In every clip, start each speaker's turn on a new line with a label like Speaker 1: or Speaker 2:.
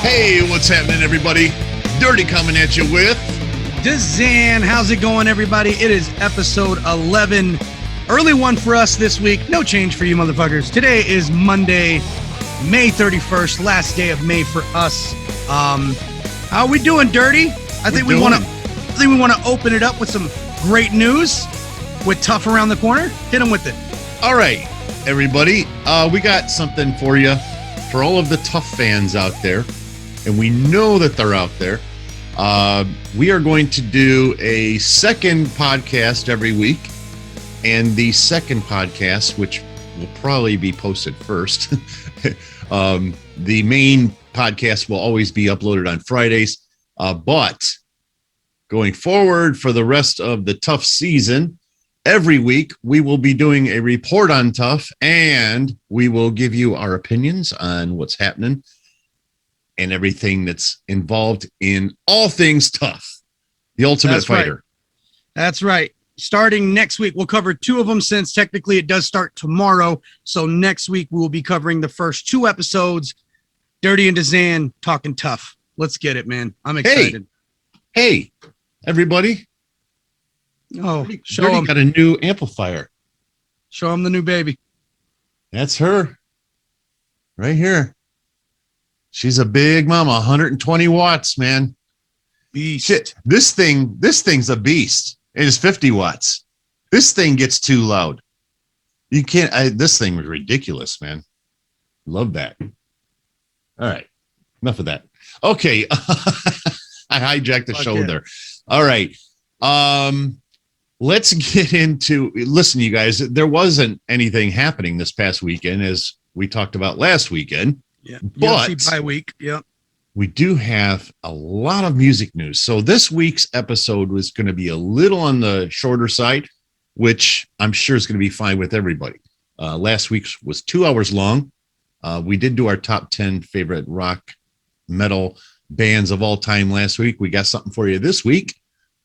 Speaker 1: Hey, what's happening, everybody? Dirty coming at you with
Speaker 2: DZAN. How's it going, everybody? It is episode 11. Early one for us this week. No change for you motherfuckers. Today is Monday, May 31st, last day of May for us. How are we doing, Dirty? I think we want to open it up with some great news with TUF around the corner. Hit them with it.
Speaker 1: All right, everybody. We got something for you for all of the TUF fans out there, and we know that they're out there. We are going to do a second podcast every week, and the second podcast, which will probably be posted first, the main podcast will always be uploaded on Fridays, but going forward for the rest of the TUF season, every week we will be doing a report on TUF, and we will give you our opinions on what's happening and everything that's involved in all things TUF, the Ultimate Fighter.
Speaker 2: Right. That's right. Starting next week, we'll cover two of them since technically it does start tomorrow. So next week, we will be covering the first two episodes, Dirty and DZAN talking TUF. Let's get it, man. I'm excited.
Speaker 1: Hey, everybody.
Speaker 2: Oh, show
Speaker 1: Dirty
Speaker 2: them.
Speaker 1: got a new amplifier.
Speaker 2: Show them the new baby.
Speaker 1: That's her right here. She's a big mama, 120 watts, man.
Speaker 2: Beast.
Speaker 1: Shit, this thing's a beast. It is 50 watts. This thing gets too loud. You can't. This thing was ridiculous, man. Love that. All right, enough of that. Okay, I hijacked the show there. All right, let's get into. Listen, you guys, there wasn't anything happening this past weekend, as we talked about last weekend.
Speaker 2: Yeah,
Speaker 1: but
Speaker 2: UFC bye week. Yeah,
Speaker 1: we do have a lot of music news. So this week's episode was going to be a little on the shorter side, which I'm sure is going to be fine with everybody. Last week's was 2 hours long. We did do our top 10 favorite rock metal bands of all time last week. We got something for you this week,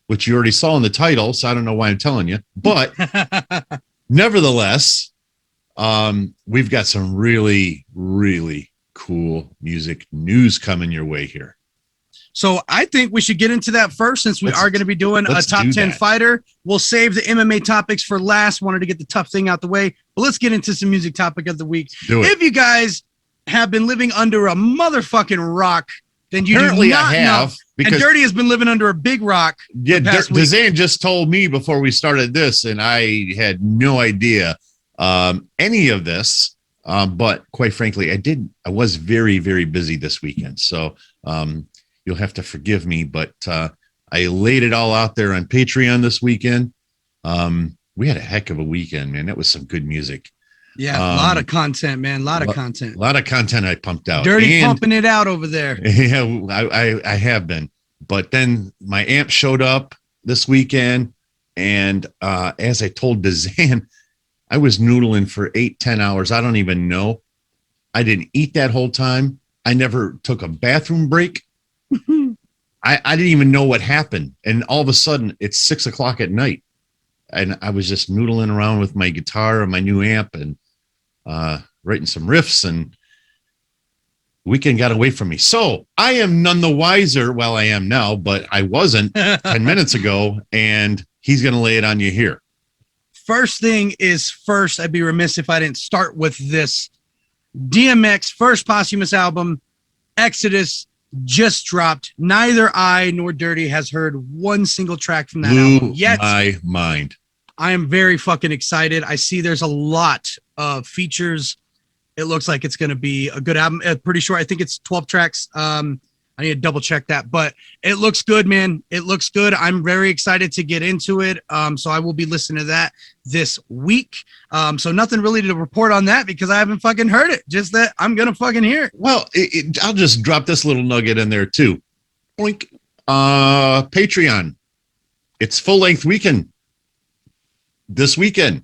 Speaker 1: which you already saw in the title, so I don't know why I'm telling you. But nevertheless, we've got some really, really cool music news coming your way here.
Speaker 2: So I think we should get into that first, since we are going to be doing a top 10 fighter. We'll save the MMA topics for last. Wanted to get the TUF thing out the way, but let's get into some music topic of the week. If you guys have been living under a motherfucking rock, then you
Speaker 1: apparently
Speaker 2: do not
Speaker 1: I have,
Speaker 2: know.
Speaker 1: because
Speaker 2: and Dirty has been living under a big rock.
Speaker 1: Yeah, DZAN just told me before we started this, and I had no idea any of this. But quite frankly, I was very, very busy this weekend. So you'll have to forgive me, but I laid it all out there on Patreon this weekend. We had a heck of a weekend, man. That was some good music.
Speaker 2: Yeah, a lot of content, man. A lot of content.
Speaker 1: A lot of content I pumped out.
Speaker 2: Dirty pumping it out over there.
Speaker 1: Yeah, I have been. But then my amp showed up this weekend. And as I told DZAN, I was noodling for 8-10 hours. I don't even know. I didn't eat that whole time. I never took a bathroom break. I didn't even know what happened. And all of a sudden, it's 6 o'clock at night. And I was just noodling around with my guitar and my new amp and writing some riffs. And the weekend got away from me. So I am none the wiser. Well, I am now, but I wasn't 10 minutes ago. And he's going to lay it on you here.
Speaker 2: First thing is first, I'd be remiss if I didn't start with this. DMX first posthumous album, Exodus, just dropped. Neither I nor Dirty has heard one single track from that album yet.
Speaker 1: My mind.
Speaker 2: I am very fucking excited. I see there's a lot of features. It looks like it's going to be a good album. Pretty sure. I think it's 12 tracks. I need to double check that, but it looks good, man. It looks good. I'm very excited to get into it. So I will be listening to that this week. So nothing really to report on that because I haven't fucking heard it. Just that I'm going to fucking hear it.
Speaker 1: Well, I'll just drop this little nugget in there too. Boink. Patreon. It's full length weekend. This weekend.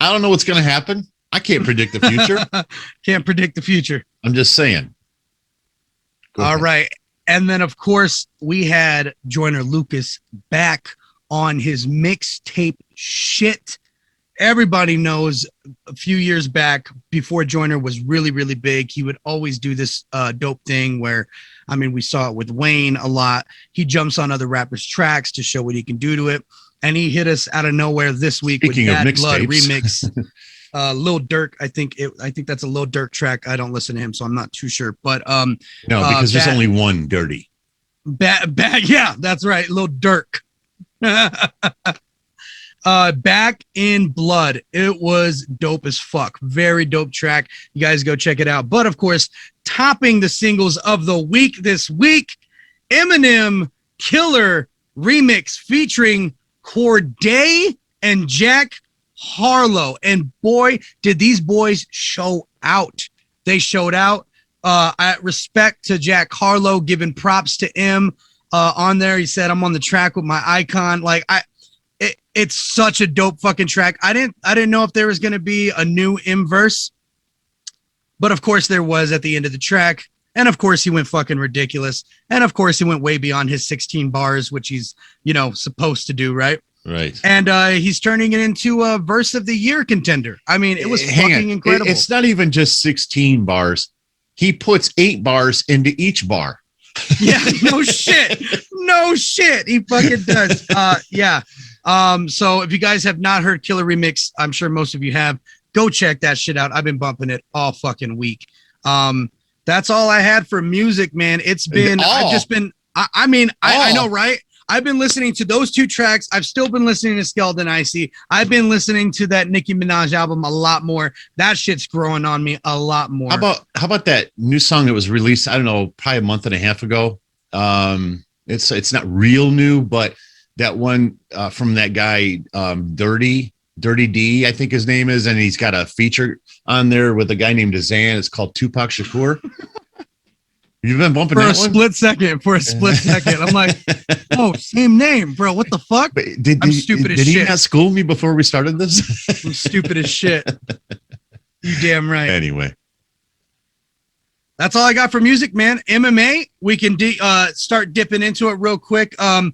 Speaker 1: I don't know what's going to happen. I can't predict the future.
Speaker 2: Can't predict the future.
Speaker 1: I'm just saying.
Speaker 2: All right. And then, of course, we had Joyner Lucas back on his mixtape shit. everybody knows a few years back before Joyner was really, really big, he would always do this dope thing where, I mean, we saw it with Wayne a lot. He jumps on other rappers' tracks to show what he can do to it. And he hit us out of nowhere this week
Speaker 1: Speaking
Speaker 2: with
Speaker 1: of
Speaker 2: Bad Blood
Speaker 1: mixtapes.
Speaker 2: remix. Lil Durk, I think that's a Lil Durk track. I don't listen to him, so I'm not too sure. But
Speaker 1: no, because there's only one Dirty.
Speaker 2: Bad, yeah, that's right, Lil Durk. Back in Blood, it was dope as fuck. Very dope track. You guys go check it out. But of course, topping the singles of the week this week, Eminem Killer remix featuring Corday and Jack Harlow. And boy, did these boys show out. They showed out. I respect to Jack Harlow, giving props to M on there. He said, I'm on the track with my icon. Like, it's such a dope fucking track. I didn't know if there was going to be a new M verse, but of course there was at the end of the track. And of course he went fucking ridiculous. And of course he went way beyond his 16 bars, which he's, supposed to do. Right.
Speaker 1: Right.
Speaker 2: And he's turning it into a verse of the year contender. I mean, it was fucking incredible.
Speaker 1: It's not even just 16 bars. He puts 8 bars into each bar.
Speaker 2: Yeah. No shit. No shit. He fucking does. Yeah. So if you guys have not heard Killer Remix, I'm sure most of you have, go check that shit out. I've been bumping it all fucking week. That's all I had for music, man. It's been, I know, right? I've been listening to those 2 tracks. I've still been listening to Skeleton Icy. I've been listening to that Nicki Minaj album a lot more. That shit's growing on me a lot more.
Speaker 1: How about that new song that was released, I don't know, probably a month and a half ago? It's not real new, but that one from that guy, Dirty D, I think his name is, and he's got a feature on there with a guy named DZAN. It's called Tupac Shakur. You've been bumping
Speaker 2: for
Speaker 1: that
Speaker 2: a split second. I'm like, oh, same name, bro. What the fuck? I'm stupid as shit.
Speaker 1: Did he not school me before we started this?
Speaker 2: I'm stupid as shit. You damn right.
Speaker 1: Anyway.
Speaker 2: That's all I got for music, man. MMA, we can start dipping into it real quick. I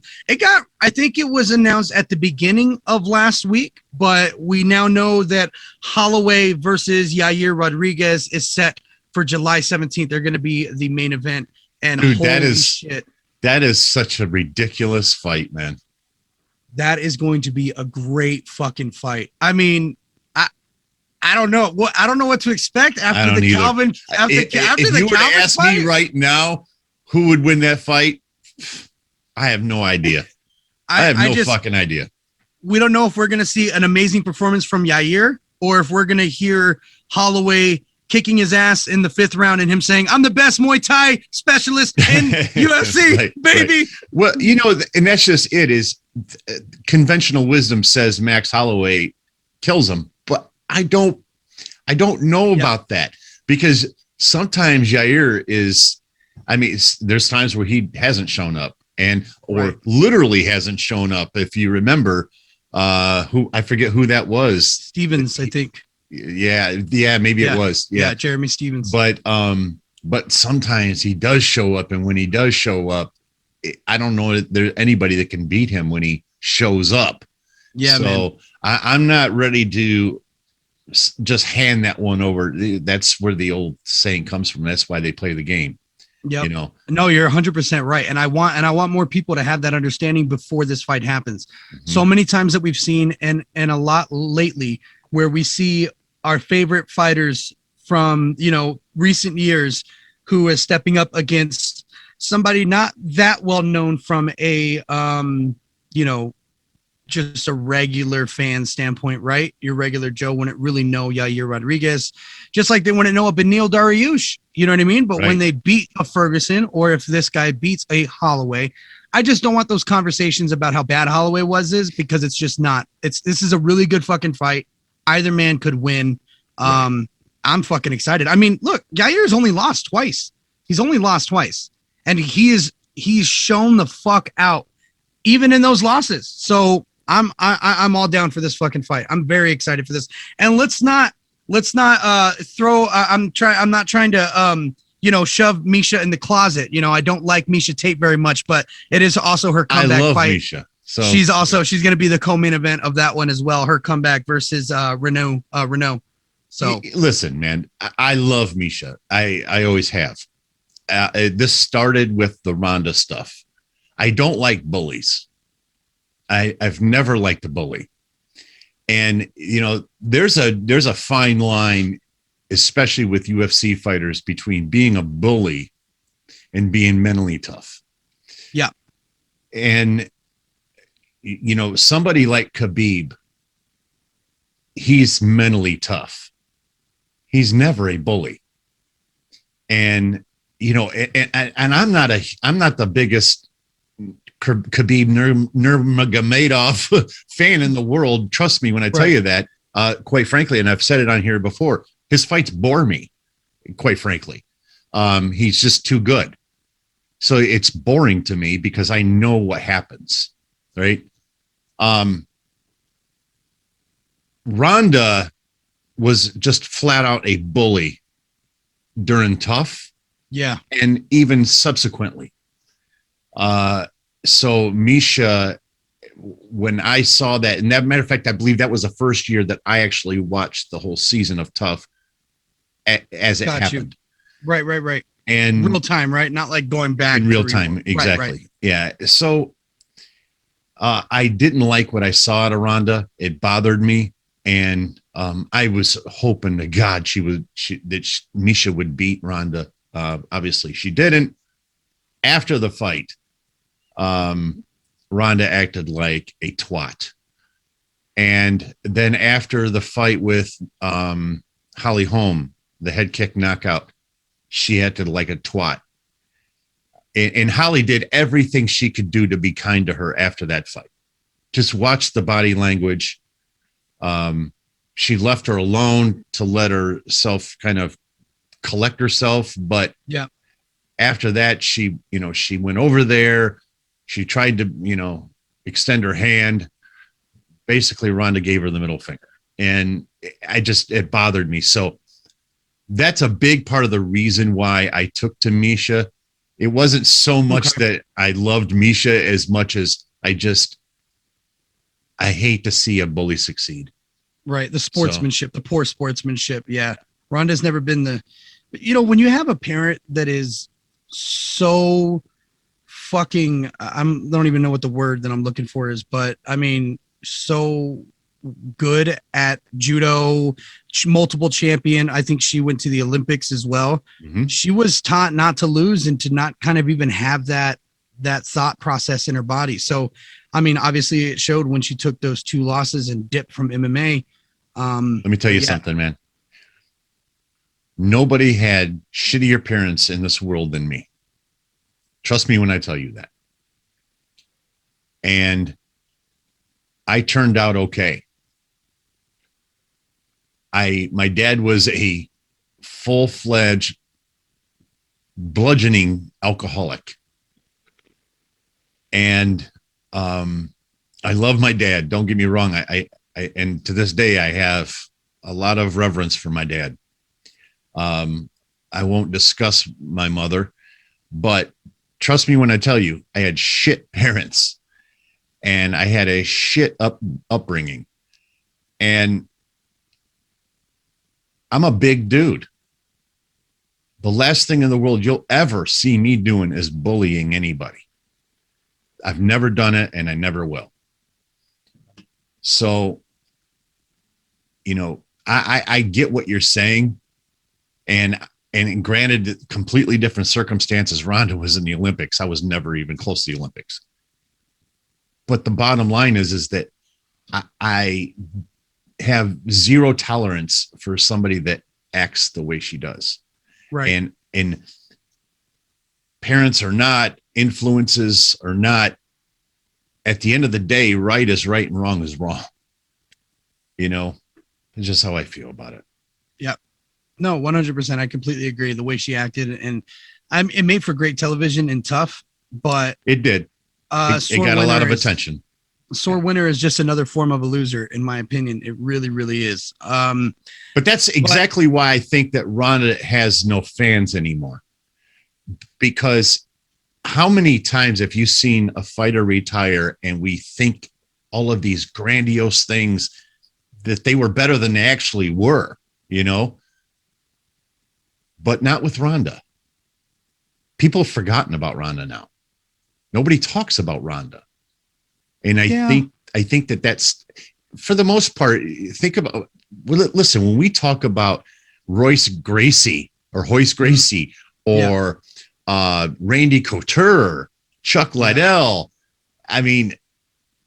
Speaker 2: think it was announced at the beginning of last week, but we now know that Holloway versus Yair Rodriguez is set for July 17th. They're going to be the main event. And
Speaker 1: dude,
Speaker 2: shit,
Speaker 1: that is such a ridiculous fight, man.
Speaker 2: That is going to be a great fucking fight. I mean, I don't know what to expect after the Calvin.
Speaker 1: If you were to ask me right now who would win that fight, I have no idea. I have no fucking idea.
Speaker 2: We don't know if we're going to see an amazing performance from Yair or if we're going to hear Holloway kicking his ass in the 5th round and him saying, I'm the best Muay Thai specialist in UFC, right, baby. Right.
Speaker 1: Well, and that's just it is conventional wisdom says Max Holloway kills him, but I don't know about that, because sometimes Yair is, there's times where he hasn't shown up or literally hasn't shown up. If you remember, who I forget who that was.
Speaker 2: Stevens, I think.
Speaker 1: Yeah, maybe it was. Yeah,
Speaker 2: Jeremy Stevens.
Speaker 1: But sometimes he does show up, and when he does show up, I don't know if there's anybody that can beat him when he shows up.
Speaker 2: Yeah, so man.
Speaker 1: I'm not ready to just hand that one over. That's where the old saying comes from. That's why they play the game.
Speaker 2: Yeah, no, you're 100% right, and I want more people to have that understanding before this fight happens. Mm-hmm. So many times that we've seen, and a lot lately, where we see our favorite fighters from, recent years who is stepping up against somebody not that well known from a, just a regular fan standpoint, right? Your regular Joe wouldn't really know Yair Rodriguez, just like they wouldn't know a Beneil Dariush, you know what I mean? But when they beat a Ferguson, or if this guy beats a Holloway, I just don't want those conversations about how bad Holloway is, because it's just not. This is a really good fucking fight. Either man could win. I'm fucking excited. I mean, look, Yair's only lost twice. He's only lost twice. And he's shown the fuck out, even in those losses. So I'm all down for this fucking fight. I'm very excited for this. And let's not throw. I'm not trying to shove Misha in the closet. I don't like Misha Tate very much, but it is also her comeback fight.
Speaker 1: Misha. So
Speaker 2: she's going to be the co-main event of that one as well. Her comeback versus Renault. So
Speaker 1: listen, man, I love Misha. I always have. This started with the Ronda stuff. I don't like bullies. I've never liked a bully. And, you know, there's a fine line, especially with UFC fighters, between being a bully and being mentally tough.
Speaker 2: Yeah.
Speaker 1: And, you know, somebody like Khabib, he's mentally tough. He's never a bully. And, you know, and I'm not the biggest Khabib Nurmagomedov fan in the world. Trust me when I tell you that, quite frankly, and I've said it on here before, his fights bore me, quite frankly. He's just too good. So it's boring to me because I know what happens, right? Ronda was just flat out a bully during TUF.
Speaker 2: Yeah.
Speaker 1: And even subsequently. So Misha, when I saw that, and that matter of fact, I believe that was the first year that I actually watched the whole season of TUF as it happened.
Speaker 2: Right.
Speaker 1: And
Speaker 2: real time, right? Not like going back
Speaker 1: in real time. Exactly. Right. Yeah. So I didn't like what I saw at Ronda. It bothered me. And I was hoping to God Misha would beat Ronda. Obviously she didn't. After the fight, Ronda acted like a twat. And then after the fight with Holly Holm, the head kick knockout, she acted like a twat. And Holly did everything she could do to be kind to her after that fight. Just watch the body language. She left her alone to let herself kind of collect herself. But
Speaker 2: yeah,
Speaker 1: after that, she went over there. She tried to, extend her hand. Basically, Ronda gave her the middle finger. And it bothered me. So that's a big part of the reason why I took to Misha. It wasn't so much that I loved Misha as much as I hate to see a bully succeed.
Speaker 2: Right. The sportsmanship, the poor sportsmanship. Yeah. Ronda's never been when you have a parent that is so fucking, I don't even know what the word that I'm looking for is, but I mean, so good at judo, multiple champion. I think she went to the Olympics as well.
Speaker 1: Mm-hmm.
Speaker 2: She was taught not to lose and to not kind of even have that thought process in her body. So, I mean, obviously it showed when she took those 2 losses and dipped from MMA.
Speaker 1: Let me tell you something, man. Nobody had shittier parents in this world than me. Trust me when I tell you that. And I turned out okay. My dad was a full-fledged bludgeoning alcoholic. And I love my dad. Don't get me wrong. I and to this day, I have a lot of reverence for my dad. I won't discuss my mother, but trust me when I tell you, I had shit parents and I had a shit upbringing. And I'm a big dude. The last thing in the world you'll ever see me doing is bullying anybody. I've never done it and I never will. So, I get what you're saying. And granted, completely different circumstances. Ronda was in the Olympics. I was never even close to the Olympics. But the bottom line is that I have zero tolerance for somebody that acts the way she does.
Speaker 2: Right.
Speaker 1: And parents are not, influences are not. At the end of the day, right is right and wrong is wrong. It's just how I feel about it.
Speaker 2: Yeah. No, 100%. I completely agree. The way she acted, and it made for great television and TUF, but
Speaker 1: it did. It got a lot of attention.
Speaker 2: Sore winner is just another form of a loser, in my opinion. It really, really is.
Speaker 1: But that's exactly why I think that Ronda has no fans anymore, because how many times have you seen a fighter retire and we think all of these grandiose things that they were better than they actually were, you know? But not with Ronda. People have forgotten about Ronda now. Nobody talks about Ronda. And I think that that's, for the most part, think about, well, listen, when we talk about Royce Gracie or Hoist Gracie or Randy Couture, Chuck Liddell, I mean,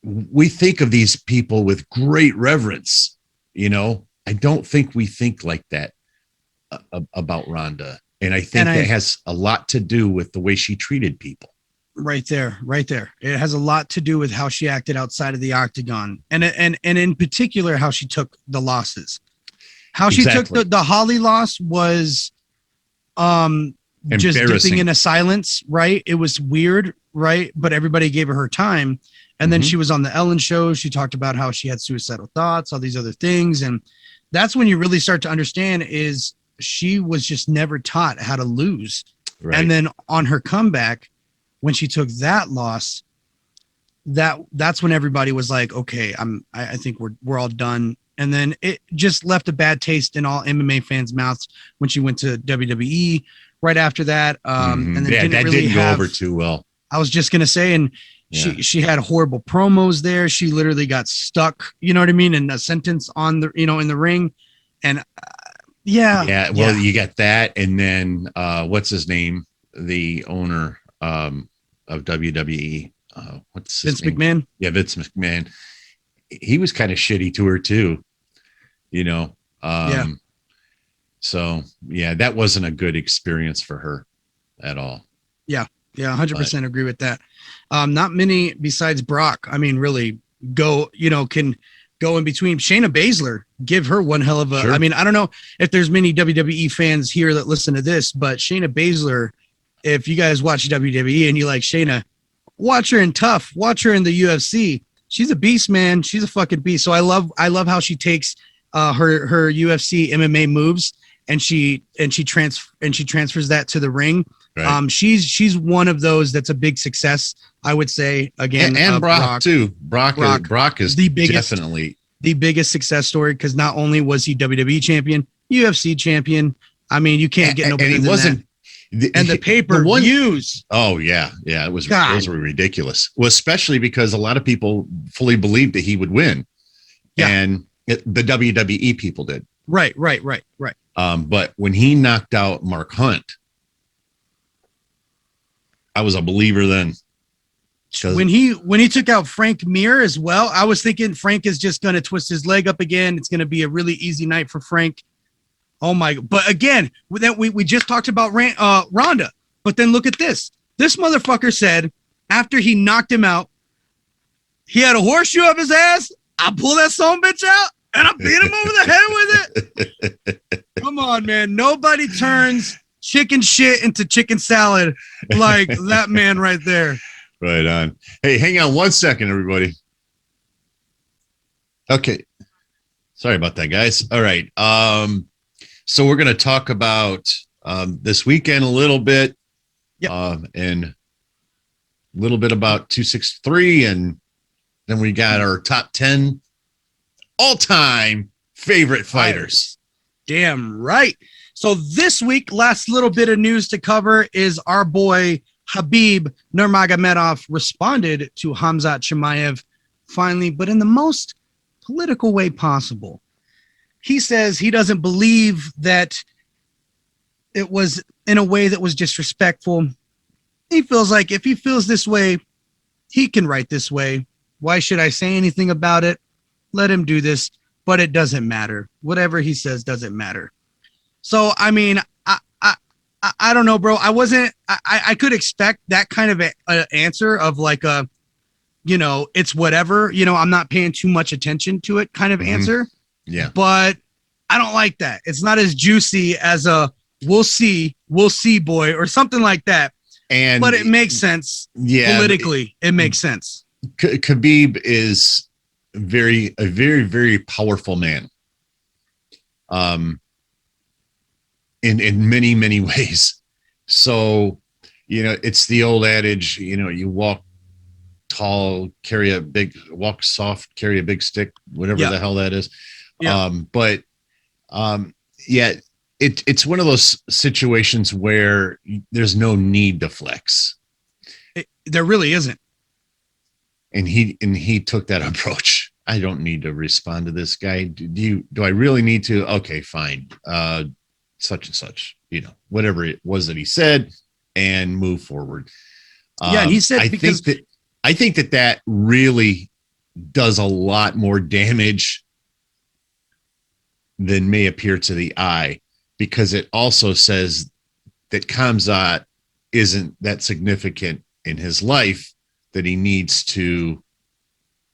Speaker 1: we think of these people with great reverence, you know. I don't think we think like that about Ronda. And I think that has a lot to do with the way she treated people.
Speaker 2: Right there. It has a lot to do with how she acted outside of the octagon, and in particular how she took the losses. How she took the Holly loss was just dipping into silence, right? It was weird, right? But everybody gave her time. And then she was on the Ellen show. She talked about how she had suicidal thoughts, all these other things. And that's when you really start to understand is she was just never taught how to lose. Right. And then on her comeback, when she took that loss, that's when everybody was like, okay, I think we're all done. And then it just left a bad taste in all MMA fans' mouths when she went to WWE right after that. And then didn't go over
Speaker 1: too well.
Speaker 2: I was just gonna say, and she had horrible promos there. She literally got stuck, you know what I mean, in a sentence on the, you know, in the ring. And well, you got that, and then what's his name, the owner of WWE, what's his name? McMahon?
Speaker 1: Yeah, Vince McMahon. He was kind of shitty to her too, you know. So that wasn't a good experience for her at all. Yeah,
Speaker 2: 100% agree with that. Not many besides Brock, I mean, really can go in between. Shayna Basler, give her one hell of a, I mean, I don't know if there's many WWE fans here that listen to this, but Shayna Basler, if you guys watch WWE and you like Shayna, watch her in TUF, watch her in the UFC. She's a beast, man. She's a fucking beast. So I love how she takes her UFC MMA moves and she transfers that to the ring. Right. She's one of those that's a big success, I would say. Again,
Speaker 1: and Brock too. Brock is definitely
Speaker 2: the biggest success story, because not only was he WWE champion, UFC champion. I mean, you can't get no better than that. And the pay-per-views.
Speaker 1: Oh yeah, those were ridiculous. Well, especially because a lot of people fully believed that he would win, and the WWE people did.
Speaker 2: Right.
Speaker 1: But when he knocked out Mark Hunt, I was a believer then.
Speaker 2: When he took out Frank Mir as well, I was thinking Frank is just going to twist his leg up again. It's going to be a really easy night for Frank. Oh my! But again, we just talked about Ronda, but then look at this. This motherfucker said after he knocked him out, he had a horseshoe up his ass. I pull that son bitch out and I beat him over the head with it. Come on, man! Nobody turns chicken shit into chicken salad like that man right there.
Speaker 1: Right on. Hey, hang on one second, everybody. Okay, sorry about that, guys. All right. So we're going to talk about this weekend a little bit, and a little bit about 263, and then we got our top 10 all-time favorite fighters.
Speaker 2: Damn right. So this week, last little bit of news to cover is our boy Khabib Nurmagomedov responded to Khamzat Chimaev finally, but in the most political way possible. He says he doesn't believe that it was in a way that was disrespectful. He feels like if he feels this way, he can write this way. Why should I say anything about it? Let him do this, but it doesn't matter. Whatever he says doesn't matter. So, I mean, I don't know, bro. I could expect that kind of a answer of like a, it's whatever, I'm not paying too much attention to it kind of answer.
Speaker 1: Yeah.
Speaker 2: But I don't like that. It's not as juicy as a we'll see boy or something like that. But it makes sense. Yeah. Politically, it makes sense.
Speaker 1: Khabib is a very, very powerful man. In many, many ways. So it's the old adage, you walk tall, walk soft, carry a big stick, whatever the hell that is.
Speaker 2: Yeah.
Speaker 1: Yeah, it's one of those situations where there's no need to flex.
Speaker 2: There really isn't.
Speaker 1: And he took that approach. I don't need to respond to this guy. Do I really need to? Okay, fine. Such and such, whatever it was that he said, and move forward.
Speaker 2: And he said,
Speaker 1: I think that really does a lot more damage than may appear to the eye, because it also says that Khamzat isn't that significant in his life that he needs to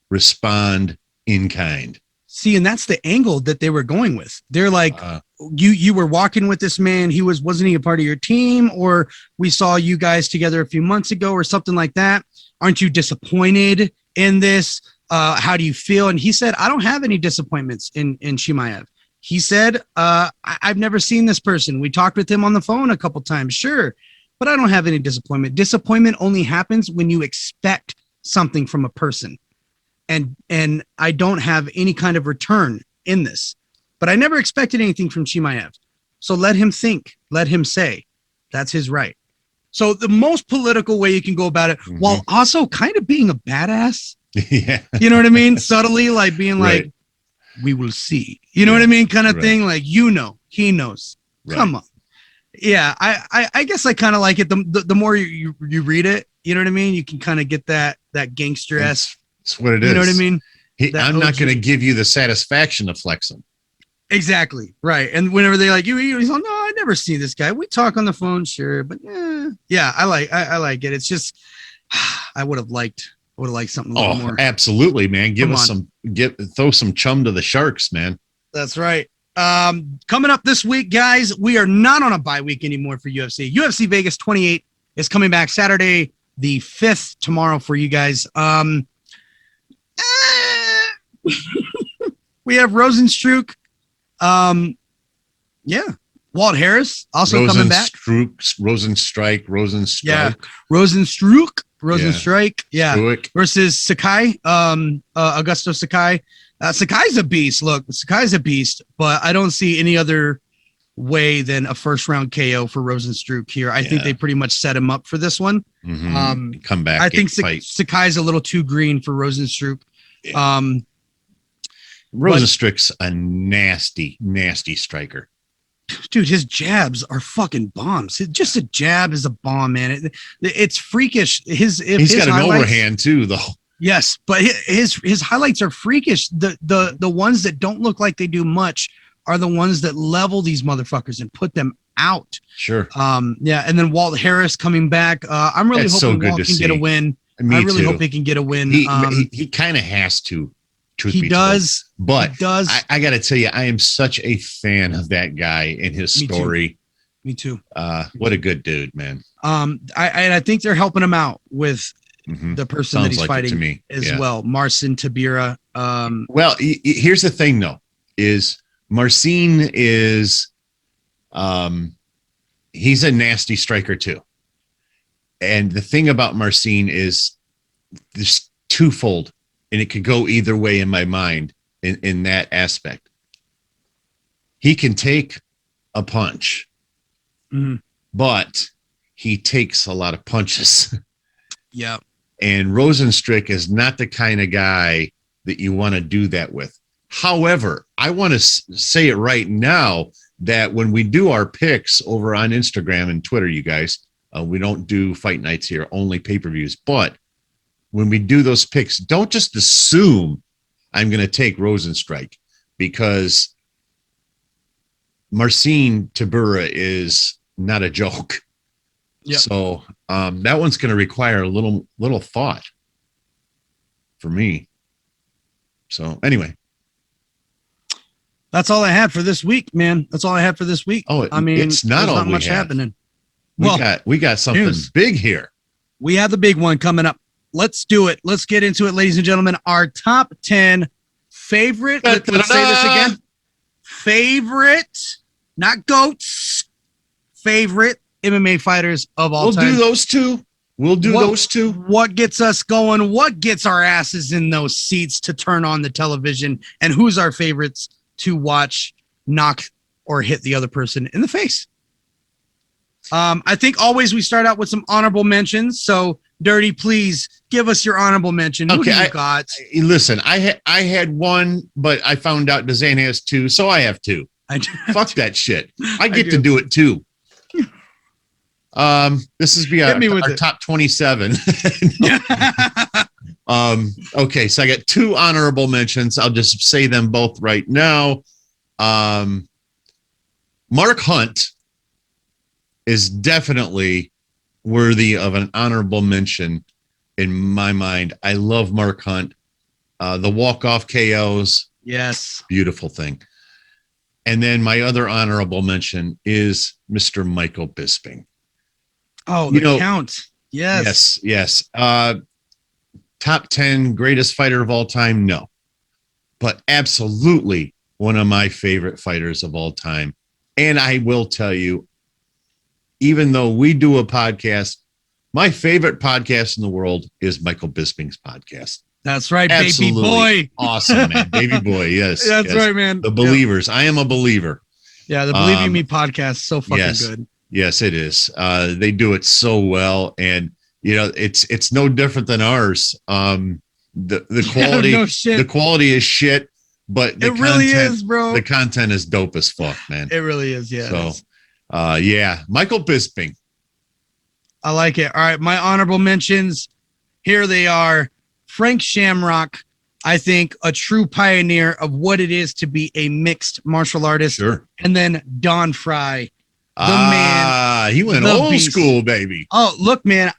Speaker 1: respond in kind.
Speaker 2: See, and that's the angle that they were going with. They're like, you were walking with this man. Wasn't he a part of your team? Or we saw you guys together a few months ago or something like that. Aren't you disappointed in this? How do you feel? And he said, I don't have any disappointments in Chimaev. He said, I've never seen this person. We talked with him on the phone a couple times. Sure. But I don't have any disappointment. Disappointment only happens when you expect something from a person. And I don't have any kind of return in this. But I never expected anything from Chimaev. So let him think. Let him say. That's his right. So the most political way you can go about it, while also kind of being a badass.
Speaker 1: Yeah.
Speaker 2: You know what I mean? Subtly, like being
Speaker 1: right.
Speaker 2: like, we will see. You know what I mean? Kind of thing. Like, he knows. Right. Come on. Yeah, I guess I kind of like it. The more you read it, you know what I mean? You can kind of get that gangster-esque.
Speaker 1: That's what it is.
Speaker 2: You know what I mean?
Speaker 1: I'm not going to give you the satisfaction of flexing.
Speaker 2: Exactly. Right. And whenever they like, he's like, no, I never see this guy. We talk on the phone, sure. But yeah, I like it. It's just, I would have liked something a little more.
Speaker 1: Absolutely, man. Throw some chum to the Sharks, man.
Speaker 2: That's right. Coming up this week, guys, we are not on a bye week anymore for UFC. UFC Vegas 28 is coming back Saturday the 5th tomorrow for you guys. We have Rosenstruck. Walt Harris also coming back.
Speaker 1: Rosenstruck.
Speaker 2: Yeah. Rosenstruck. Yeah.
Speaker 1: Struick.
Speaker 2: Versus Sakai. Augusto Sakai. Sakai's a beast. Look, Sakai's a beast, but I don't see any other way than a first round KO for Rosenstruck here. I think they pretty much set him up for this one.
Speaker 1: Come back.
Speaker 2: I think Sakai's a little too green for Rosenstruck. Yeah.
Speaker 1: Rosenstruck's a nasty striker.
Speaker 2: Dude, his jabs are fucking bombs. Just a jab is a bomb, man. It's freakish. He's got
Speaker 1: an overhand too, though.
Speaker 2: Yes, but his highlights are freakish. The ones that don't look like they do much are the ones that level these motherfuckers and put them out.
Speaker 1: Sure.
Speaker 2: And then Walt Harris coming back. I'm really hoping Walt can get a win. I really hope he can get a win.
Speaker 1: He kind of has to.
Speaker 2: He does.
Speaker 1: But I got to tell you, I am such a fan of that guy and his story.
Speaker 2: Me too.
Speaker 1: What a good dude, man.
Speaker 2: I think they're helping him out with the person that he's fighting to me. As well. Marcin Tybura.
Speaker 1: Well, here's the thing, though, is Marcin is he's a nasty striker, too. And the thing about Marcin is this twofold. And it could go either way in my mind in that aspect. He can take a punch, but he takes a lot of punches.
Speaker 2: Yeah.
Speaker 1: And Rosenstruck is not the kind of guy that you want to do that with. However, I want to say it right now that when we do our picks over on Instagram and Twitter, you guys, we don't do fight nights here, only pay-per-views, but when we do those picks, don't just assume I'm going to take Rosenstruck, because Marcin Tybura is not a joke.
Speaker 2: Yep.
Speaker 1: So that one's going to require a little thought for me. So anyway.
Speaker 2: That's all I had for this week, man. That's all I had for this week.
Speaker 1: Oh, I mean, it's not all
Speaker 2: much happening.
Speaker 1: We got something big here.
Speaker 2: We have the big one coming up. Let's do it. Let's get into it, ladies and gentlemen. Our top 10 favorite. Let's say this again. Favorite, not goats. Favorite MMA fighters of all
Speaker 1: We'll
Speaker 2: time.
Speaker 1: do those two. We'll do those two.
Speaker 2: What gets us going? What gets our asses in those seats to turn on the television? And who's our favorites to watch knock or hit the other person in the face? I think always we start out with some honorable mentions. So, Dirty, please give us your honorable mention. Who do you got?
Speaker 1: Listen, I had one, but I found out DZAN has two, so I have two. Fuck that shit. I get to do it too. This is our top 27. Okay, so I got two honorable mentions. I'll just say them both right now. Mark Hunt is definitely worthy of an honorable mention in my mind. I love Mark Hunt. The walk-off KOs.
Speaker 2: Yes.
Speaker 1: Beautiful thing. And then my other honorable mention is Mr. Michael Bisping.
Speaker 2: Oh, the count. Yes.
Speaker 1: Yes. Top 10 greatest fighter of all time? No. But absolutely one of my favorite fighters of all time. And I will tell you, even though we do a podcast, my favorite podcast in the world is Michael Bisping's podcast.
Speaker 2: That's right,
Speaker 1: Absolutely.
Speaker 2: Baby boy.
Speaker 1: Awesome, man. Baby boy, yes.
Speaker 2: That's right, man.
Speaker 1: The Believers. Yeah. I am a believer.
Speaker 2: Yeah, the Believe in Me podcast is so fucking good.
Speaker 1: Yes, it is. They do it so well, and it's no different than ours. The quality, the quality is shit, but the content
Speaker 2: really is, bro.
Speaker 1: The content is dope as fuck, man.
Speaker 2: It really is, yeah.
Speaker 1: So, Michael Bisping.
Speaker 2: I like it. All right, my honorable mentions. Here they are. Frank Shamrock, I think a true pioneer of what it is to be a mixed martial artist.
Speaker 1: Sure.
Speaker 2: And then Don Fry, the man.
Speaker 1: He went old school, baby.
Speaker 2: Oh, look, man.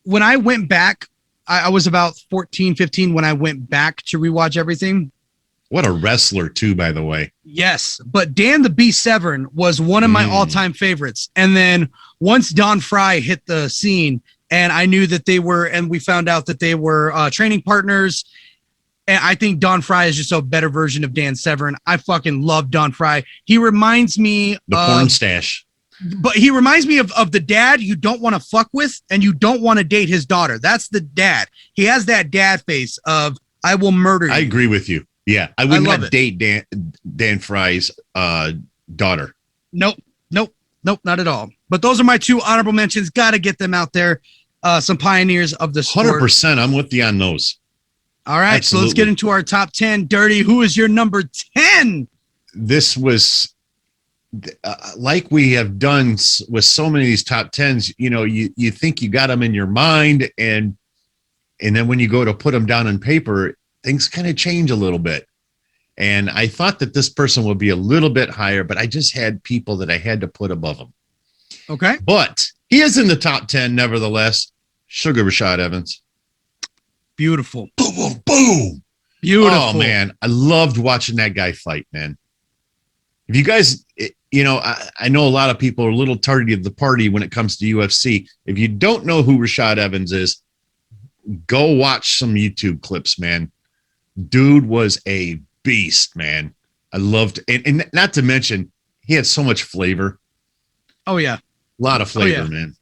Speaker 2: When I went back, I was about 14, 15 when I went back to rewatch everything.
Speaker 1: What a wrestler, too, by the way.
Speaker 2: Yes, but Dan the Beast Severn was one of my all-time favorites. And then once Don Fry hit the scene, and I knew that they were, and we found out that they were training partners. And I think Don Fry is just a better version of Dan Severn. I fucking love Don Fry. He reminds me
Speaker 1: the porn stash.
Speaker 2: But he reminds me of the dad you don't want to fuck with and you don't want to date his daughter. That's the dad. He has that dad face of, I will murder you.
Speaker 1: I agree with you. Yeah, I would not date Dan Fry's daughter.
Speaker 2: Nope, not at all. But those are my two honorable mentions. Got to get them out there. Some pioneers of the sport.
Speaker 1: 100%. I'm with you on those.
Speaker 2: All right, So let's get into our top 10. Dirty, who is your number 10?
Speaker 1: This was like we have done with so many of these top 10s. You think you got them in your mind, and then when you go to put them down on paper, things kind of change a little bit. And I thought that this person would be a little bit higher, but I just had people that I had to put above him.
Speaker 2: Okay.
Speaker 1: But he is in the top 10, nevertheless. Sugar Rashad Evans.
Speaker 2: Beautiful.
Speaker 1: Boom, boom, boom.
Speaker 2: Beautiful.
Speaker 1: Oh, man. I loved watching that guy fight, man. If you guys, I know a lot of people are a little tardy of the party when it comes to UFC. If you don't know who Rashad Evans is, go watch some YouTube clips, man. Dude was a beast, man. I loved it. And not to mention, he had so much flavor.
Speaker 2: Oh, yeah.
Speaker 1: A lot of flavor, man.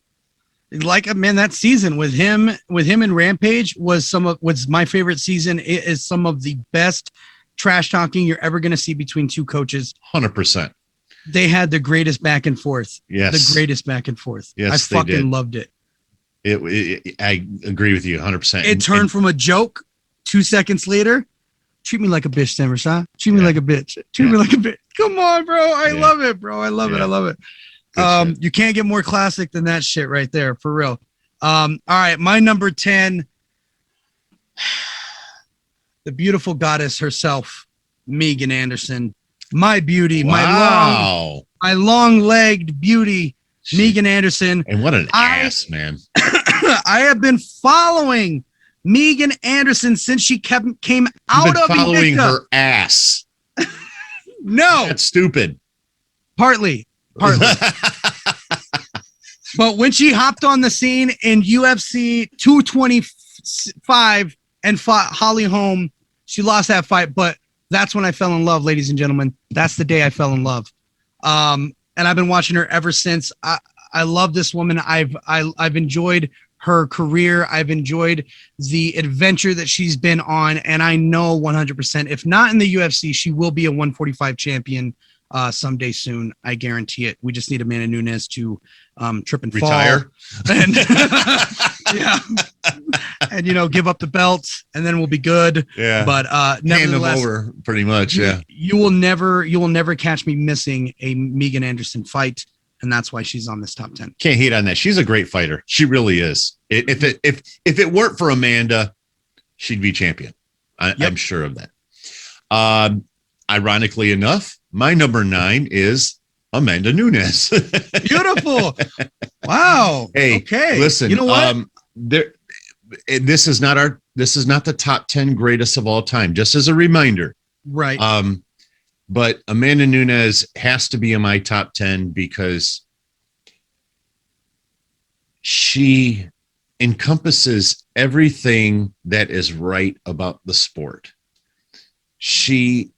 Speaker 2: Like, man, that season with him and Rampage was my favorite season. It is some of the best trash talking you're ever going to see between two coaches.
Speaker 1: 100%.
Speaker 2: They had the greatest back and forth.
Speaker 1: Yes.
Speaker 2: The greatest back and forth.
Speaker 1: Yes,
Speaker 2: I fucking loved it.
Speaker 1: I agree with you 100%.
Speaker 2: It turned from a joke 2 seconds later. Treat me like a bitch, Sam Rashad. Treat me like a bitch. Treat me like a bitch. Come on, bro. I love it, bro. I love it. You can't get more classic than that shit right there, for real. All right, my number 10, the beautiful goddess herself, Megan Anderson, my beauty, my long-legged beauty, Megan Anderson.
Speaker 1: And what an ass, man!
Speaker 2: I have been following Megan Anderson since she came out of
Speaker 1: following her ass.
Speaker 2: No,
Speaker 1: that's stupid.
Speaker 2: Partly. But when she hopped on the scene in UFC 225 and fought Holly Holm, she lost that fight. But that's when I fell in love, ladies and gentlemen. That's the day I fell in love. and I've been watching her ever since. I love this woman. I've enjoyed her career. I've enjoyed the adventure that she's been on, and I know 100%, if not in the UFC, she will be a 145 champion someday soon. I guarantee it. We just need Amanda Nunes to trip and
Speaker 1: retire,
Speaker 2: fall, and yeah, and give up the belt, and then we'll be good.
Speaker 1: Yeah,
Speaker 2: but nevertheless,
Speaker 1: hand them over pretty much.
Speaker 2: You will never catch me missing a Megan Anderson fight. And that's why she's on this top 10.
Speaker 1: Can't hate on that. She's a great fighter. She really is. If it weren't for Amanda, she'd be champion. I'm sure of that. Ironically enough, my number 9 is Amanda Nunes.
Speaker 2: Beautiful. Wow.
Speaker 1: Hey,
Speaker 2: okay.
Speaker 1: Listen,
Speaker 2: you know what?
Speaker 1: This is not the top 10 greatest of all time. Just as a reminder.
Speaker 2: Right.
Speaker 1: But Amanda Nunes has to be in my top 10 because she encompasses everything that is right about the sport. She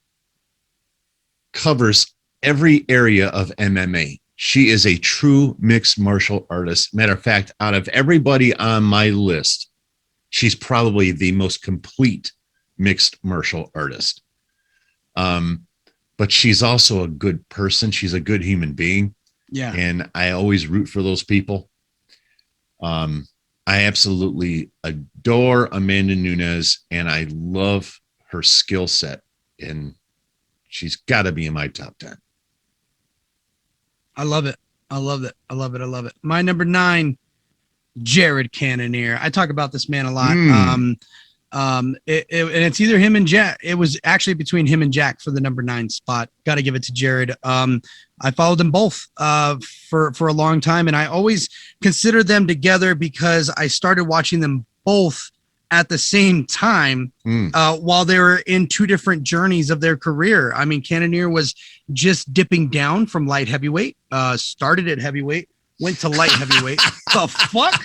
Speaker 1: covers every area of MMA. She is a true mixed martial artist. Matter of fact, out of everybody on my list, she's probably the most complete mixed martial artist. But she's also a good person. She's a good human being.
Speaker 2: Yeah.
Speaker 1: And I always root for those people. I absolutely adore Amanda Nunes, and I love her skill set. And she's got to be in my top 10.
Speaker 2: I love it. I love it. I love it. I love it. My number 9, Jared Cannonier. I talk about this man a lot. And it's either him and Jack. It was actually between him and Jack for the number 9 spot. Got to give it to Jared. I followed them both for a long time, and I always considered them together because I started watching them both at the same time while they were in 2 different journeys of their career. I mean, Cannonier was just dipping down from light heavyweight, started at heavyweight, went to light heavyweight. The fuck?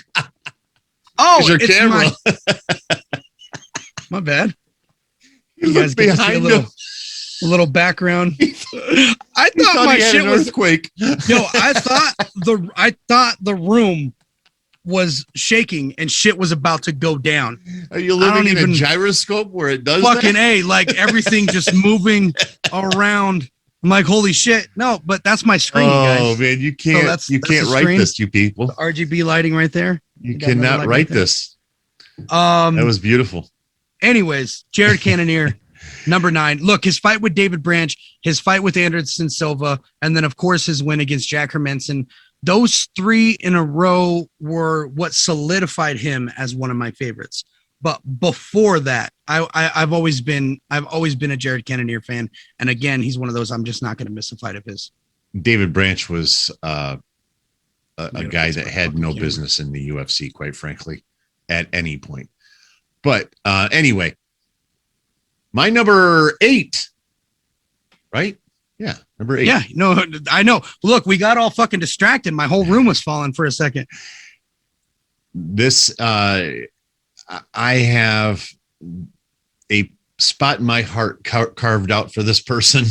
Speaker 2: Oh,
Speaker 1: it's your camera.
Speaker 2: My bad. You guys get to see a little background. I thought my shit was
Speaker 1: earthquake.
Speaker 2: Yo, I thought the room was shaking and shit was about to go down.
Speaker 1: Are you living in a gyroscope where it does
Speaker 2: fucking
Speaker 1: that?
Speaker 2: A, like everything just moving around. I'm like, holy shit. No, but that's my screen, guys.
Speaker 1: Oh man, you can't write this, you people.
Speaker 2: The RGB lighting right there.
Speaker 1: You cannot write this. That was beautiful.
Speaker 2: Anyways, Jared Cannonier, number 9. Look, his fight with David Branch, his fight with Anderson Silva, and then, of course, his win against Jack Hermanson. Those 3 in a row were what solidified him as one of my favorites. But before that, I've always been a Jared Cannonier fan. And again, he's one of those I'm just not going to miss a fight of his.
Speaker 1: David Branch was a guy that had no business in the UFC, quite frankly, at any point. But anyway, my number 8, right? Yeah, number 8.
Speaker 2: Yeah, no, I know. Look, we got all fucking distracted. My whole room was falling for a second.
Speaker 1: This, I have a spot in my heart carved out for this person.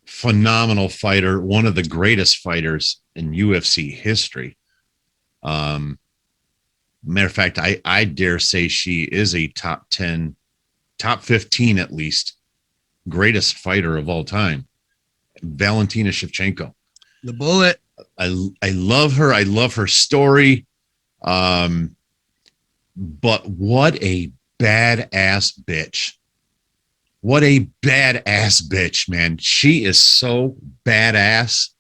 Speaker 1: Phenomenal fighter, one of the greatest fighters in UFC history. Matter of fact, I dare say she is a top 10, top 15 at least, greatest fighter of all time. Valentina Shevchenko.
Speaker 2: The Bullet.
Speaker 1: I love her. I love her story. But what a badass bitch. What a badass bitch, man. She is so badass.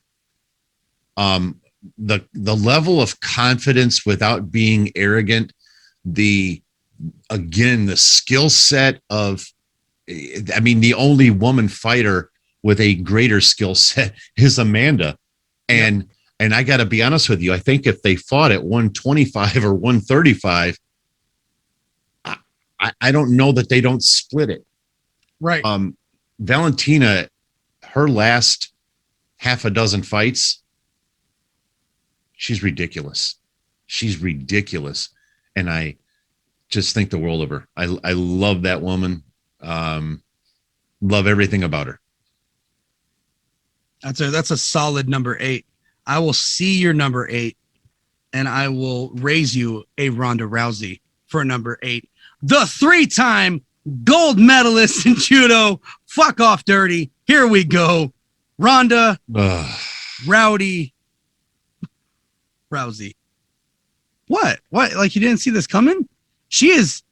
Speaker 1: The level of confidence without being arrogant, the skill set of, I mean, the only woman fighter with a greater skill set is Amanda. And I got to be honest with you. I think if they fought at 125 or 135, I don't know that they don't split it.
Speaker 2: Right.
Speaker 1: Valentina, her last half a dozen fights, she's ridiculous. She's ridiculous. And I just think the world of her. I love that woman. Love everything about her.
Speaker 2: That's a solid number 8. I will see your number 8, and I will raise you a Ronda Rousey for number 8. The 3-time gold medalist in judo. Fuck off, dirty. Here we go. Ronda Rousey. What? Like you didn't see this coming? She is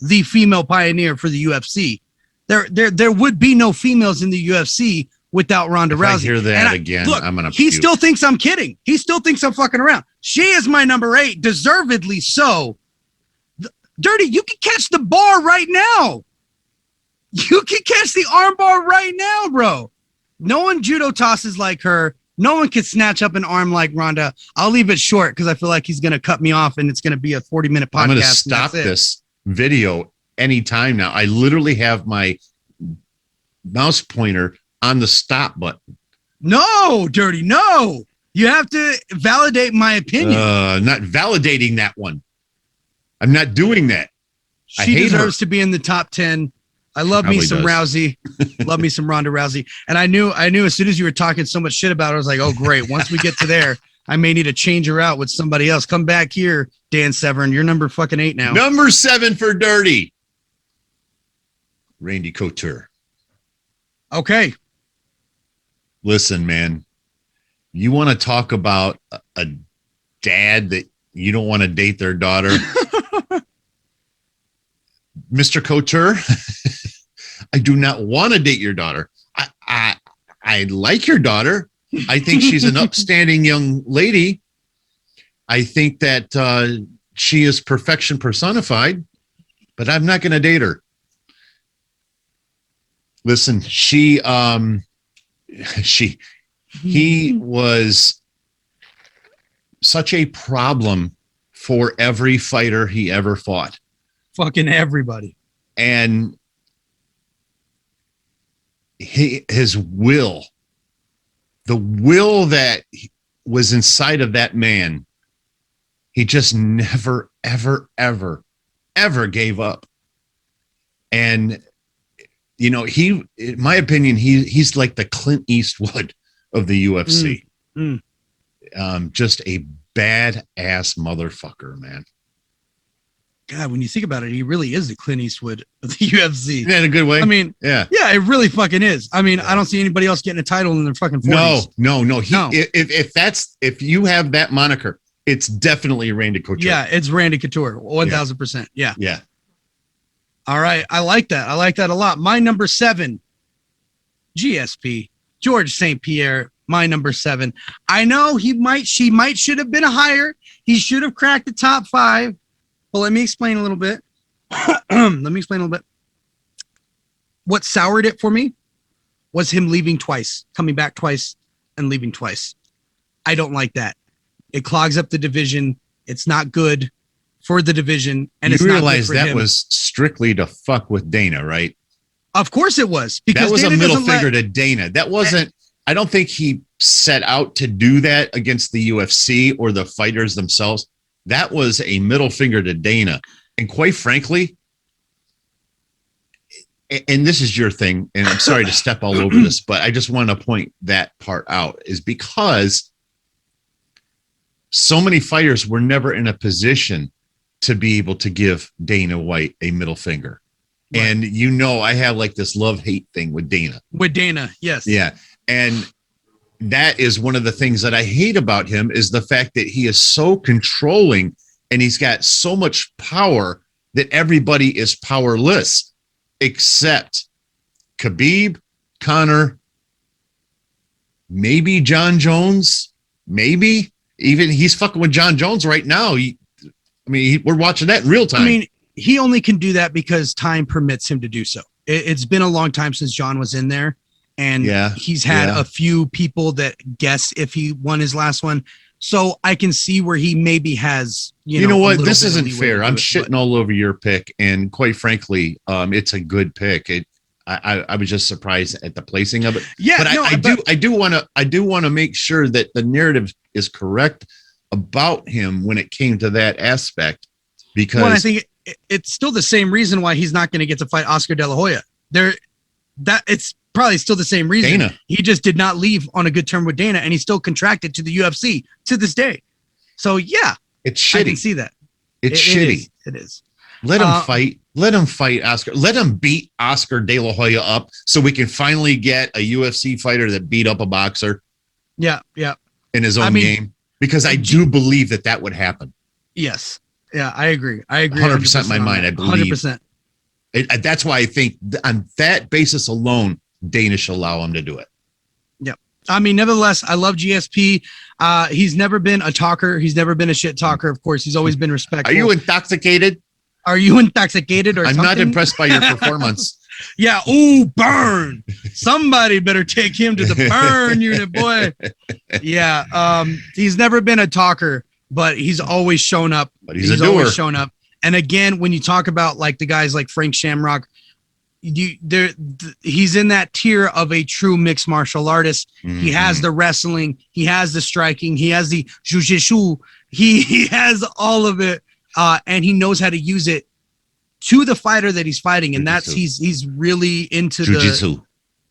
Speaker 2: the female pioneer for the UFC. There would be no females in the UFC without Ronda Rousey.
Speaker 1: I hear that again, look, I'm gonna.
Speaker 2: He still thinks I'm kidding. He still thinks I'm fucking around. She is my number 8, deservedly so. Dirty, you can catch the bar right now. You can catch the arm bar right now, bro. No one judo tosses like her. No one can snatch up an arm like Ronda. I'll leave it short because I feel like he's going to cut me off and it's going to be a 40-minute podcast.
Speaker 1: I'm going to stop this video anytime now. I literally have my mouse pointer on the stop button.
Speaker 2: No, Dirty, no. You have to validate my opinion.
Speaker 1: Not validating that one. I'm not doing that.
Speaker 2: She deserves to be in the top 10. I love me some Rousey. Love me some Ronda Rousey. And I knew as soon as you were talking so much shit about her, I was like, oh, great. Once we get to there, I may need to change her out with somebody else. Come back here, Dan Severn. You're number fucking 8 now.
Speaker 1: Number 7 for Dirty. Randy Couture.
Speaker 2: Okay.
Speaker 1: Listen, man. You want to talk about a dad that you don't want to date their daughter? Mr. Couture, I do not want to date your daughter. I like your daughter. I think she's an upstanding young lady. I think that she is perfection personified, but I'm not going to date her. Listen, he was such a problem for every fighter he ever fought.
Speaker 2: Fucking everybody.
Speaker 1: And his will, the will that was inside of that man, he just never, ever, ever, ever gave up. And, you know, in my opinion, he's like the Clint Eastwood of the UFC. Just a badass motherfucker, man.
Speaker 2: God, when you think about it, he really is the Clint Eastwood of the UFC.
Speaker 1: Yeah, in a good way.
Speaker 2: I mean,
Speaker 1: yeah,
Speaker 2: it really fucking is. I mean, I don't see anybody else getting a title in their fucking 40s.
Speaker 1: No. If you have that moniker, it's definitely Randy Couture.
Speaker 2: Yeah, it's Randy Couture, 1000%. Yeah.
Speaker 1: Yeah.
Speaker 2: All right, I like that. I like that a lot. My number 7, GSP, George St. Pierre. My number 7. I know she should have been higher. He should have cracked the top 5. Well, let me explain a little bit. What soured it for me was him leaving twice, coming back twice, and leaving twice. I don't like that. It clogs up the division. It's not good for the division. And
Speaker 1: you
Speaker 2: it's
Speaker 1: realize
Speaker 2: not good for
Speaker 1: that
Speaker 2: him.
Speaker 1: was strictly to fuck with Dana, right?
Speaker 2: Of course it was. Because
Speaker 1: that was
Speaker 2: Dana
Speaker 1: a middle finger to Dana. That wasn't, I don't think he set out to do that against the UFC or the fighters themselves. That was a middle finger to Dana. And quite frankly, and this is your thing, and I'm sorry to step all over this, but I just want to point that part out, is because so many fighters were never in a position to be able to give Dana White a middle finger. Right. And you know, I have like this love-hate thing with Dana.
Speaker 2: With Dana, yes.
Speaker 1: Yeah. And that is one of the things that I hate about him, is the fact that he is so controlling and he's got so much power that everybody is powerless except Khabib, Conor, maybe John Jones, maybe even he's fucking with John Jones right now. We're watching that in real time.
Speaker 2: I mean, he only can do that because time permits him to do so. It's been a long time since John was in there. And he's had a few people that guess if he won his last one. So I can see where he maybe has, you know what?
Speaker 1: This isn't fair. I'm shitting all over your pick. And quite frankly, it's a good pick. I was just surprised at the placing of it. Yeah, but I do want to make sure that the narrative is correct about him when it came to that aspect, because
Speaker 2: I think it's still the same reason why he's not going to get to fight Oscar De La Hoya. probably still the same reason.
Speaker 1: Dana.
Speaker 2: He just did not leave on a good term with Dana, and he still contracted to the UFC to this day. So yeah,
Speaker 1: it's shitty.
Speaker 2: I can see that.
Speaker 1: It's shitty.
Speaker 2: It is.
Speaker 1: Let him fight. Let him fight Oscar. Let him beat Oscar De La Hoya up so we can finally get a UFC fighter that beat up a boxer.
Speaker 2: Yeah.
Speaker 1: In his own game. Because I do believe that would happen.
Speaker 2: Yes. Yeah, I agree.
Speaker 1: 100% in my mind. I believe.
Speaker 2: 100%.
Speaker 1: That's why I think on that basis alone, Dana should allow him to do it.
Speaker 2: Yep. I mean, nevertheless, I love GSP. He's never been a talker. He's never been a shit talker. Of course, he's always been respectful.
Speaker 1: Are you intoxicated?
Speaker 2: Are you intoxicated or
Speaker 1: I'm
Speaker 2: something?
Speaker 1: not impressed by your performance.
Speaker 2: Yeah. Ooh, burn. Somebody better take him to the burn unit, boy. Yeah. He's never been a talker, but he's always shown up.
Speaker 1: But he's a doer.
Speaker 2: Always shown up. And again, when you talk about like the guys like Frank Shamrock, he's in that tier of a true mixed martial artist. Mm-hmm. He has the wrestling, he has the striking, he has the jiu-jitsu, he has all of it, and he knows how to use it to the fighter that he's fighting. And that's he's really into
Speaker 1: jiu-jitsu.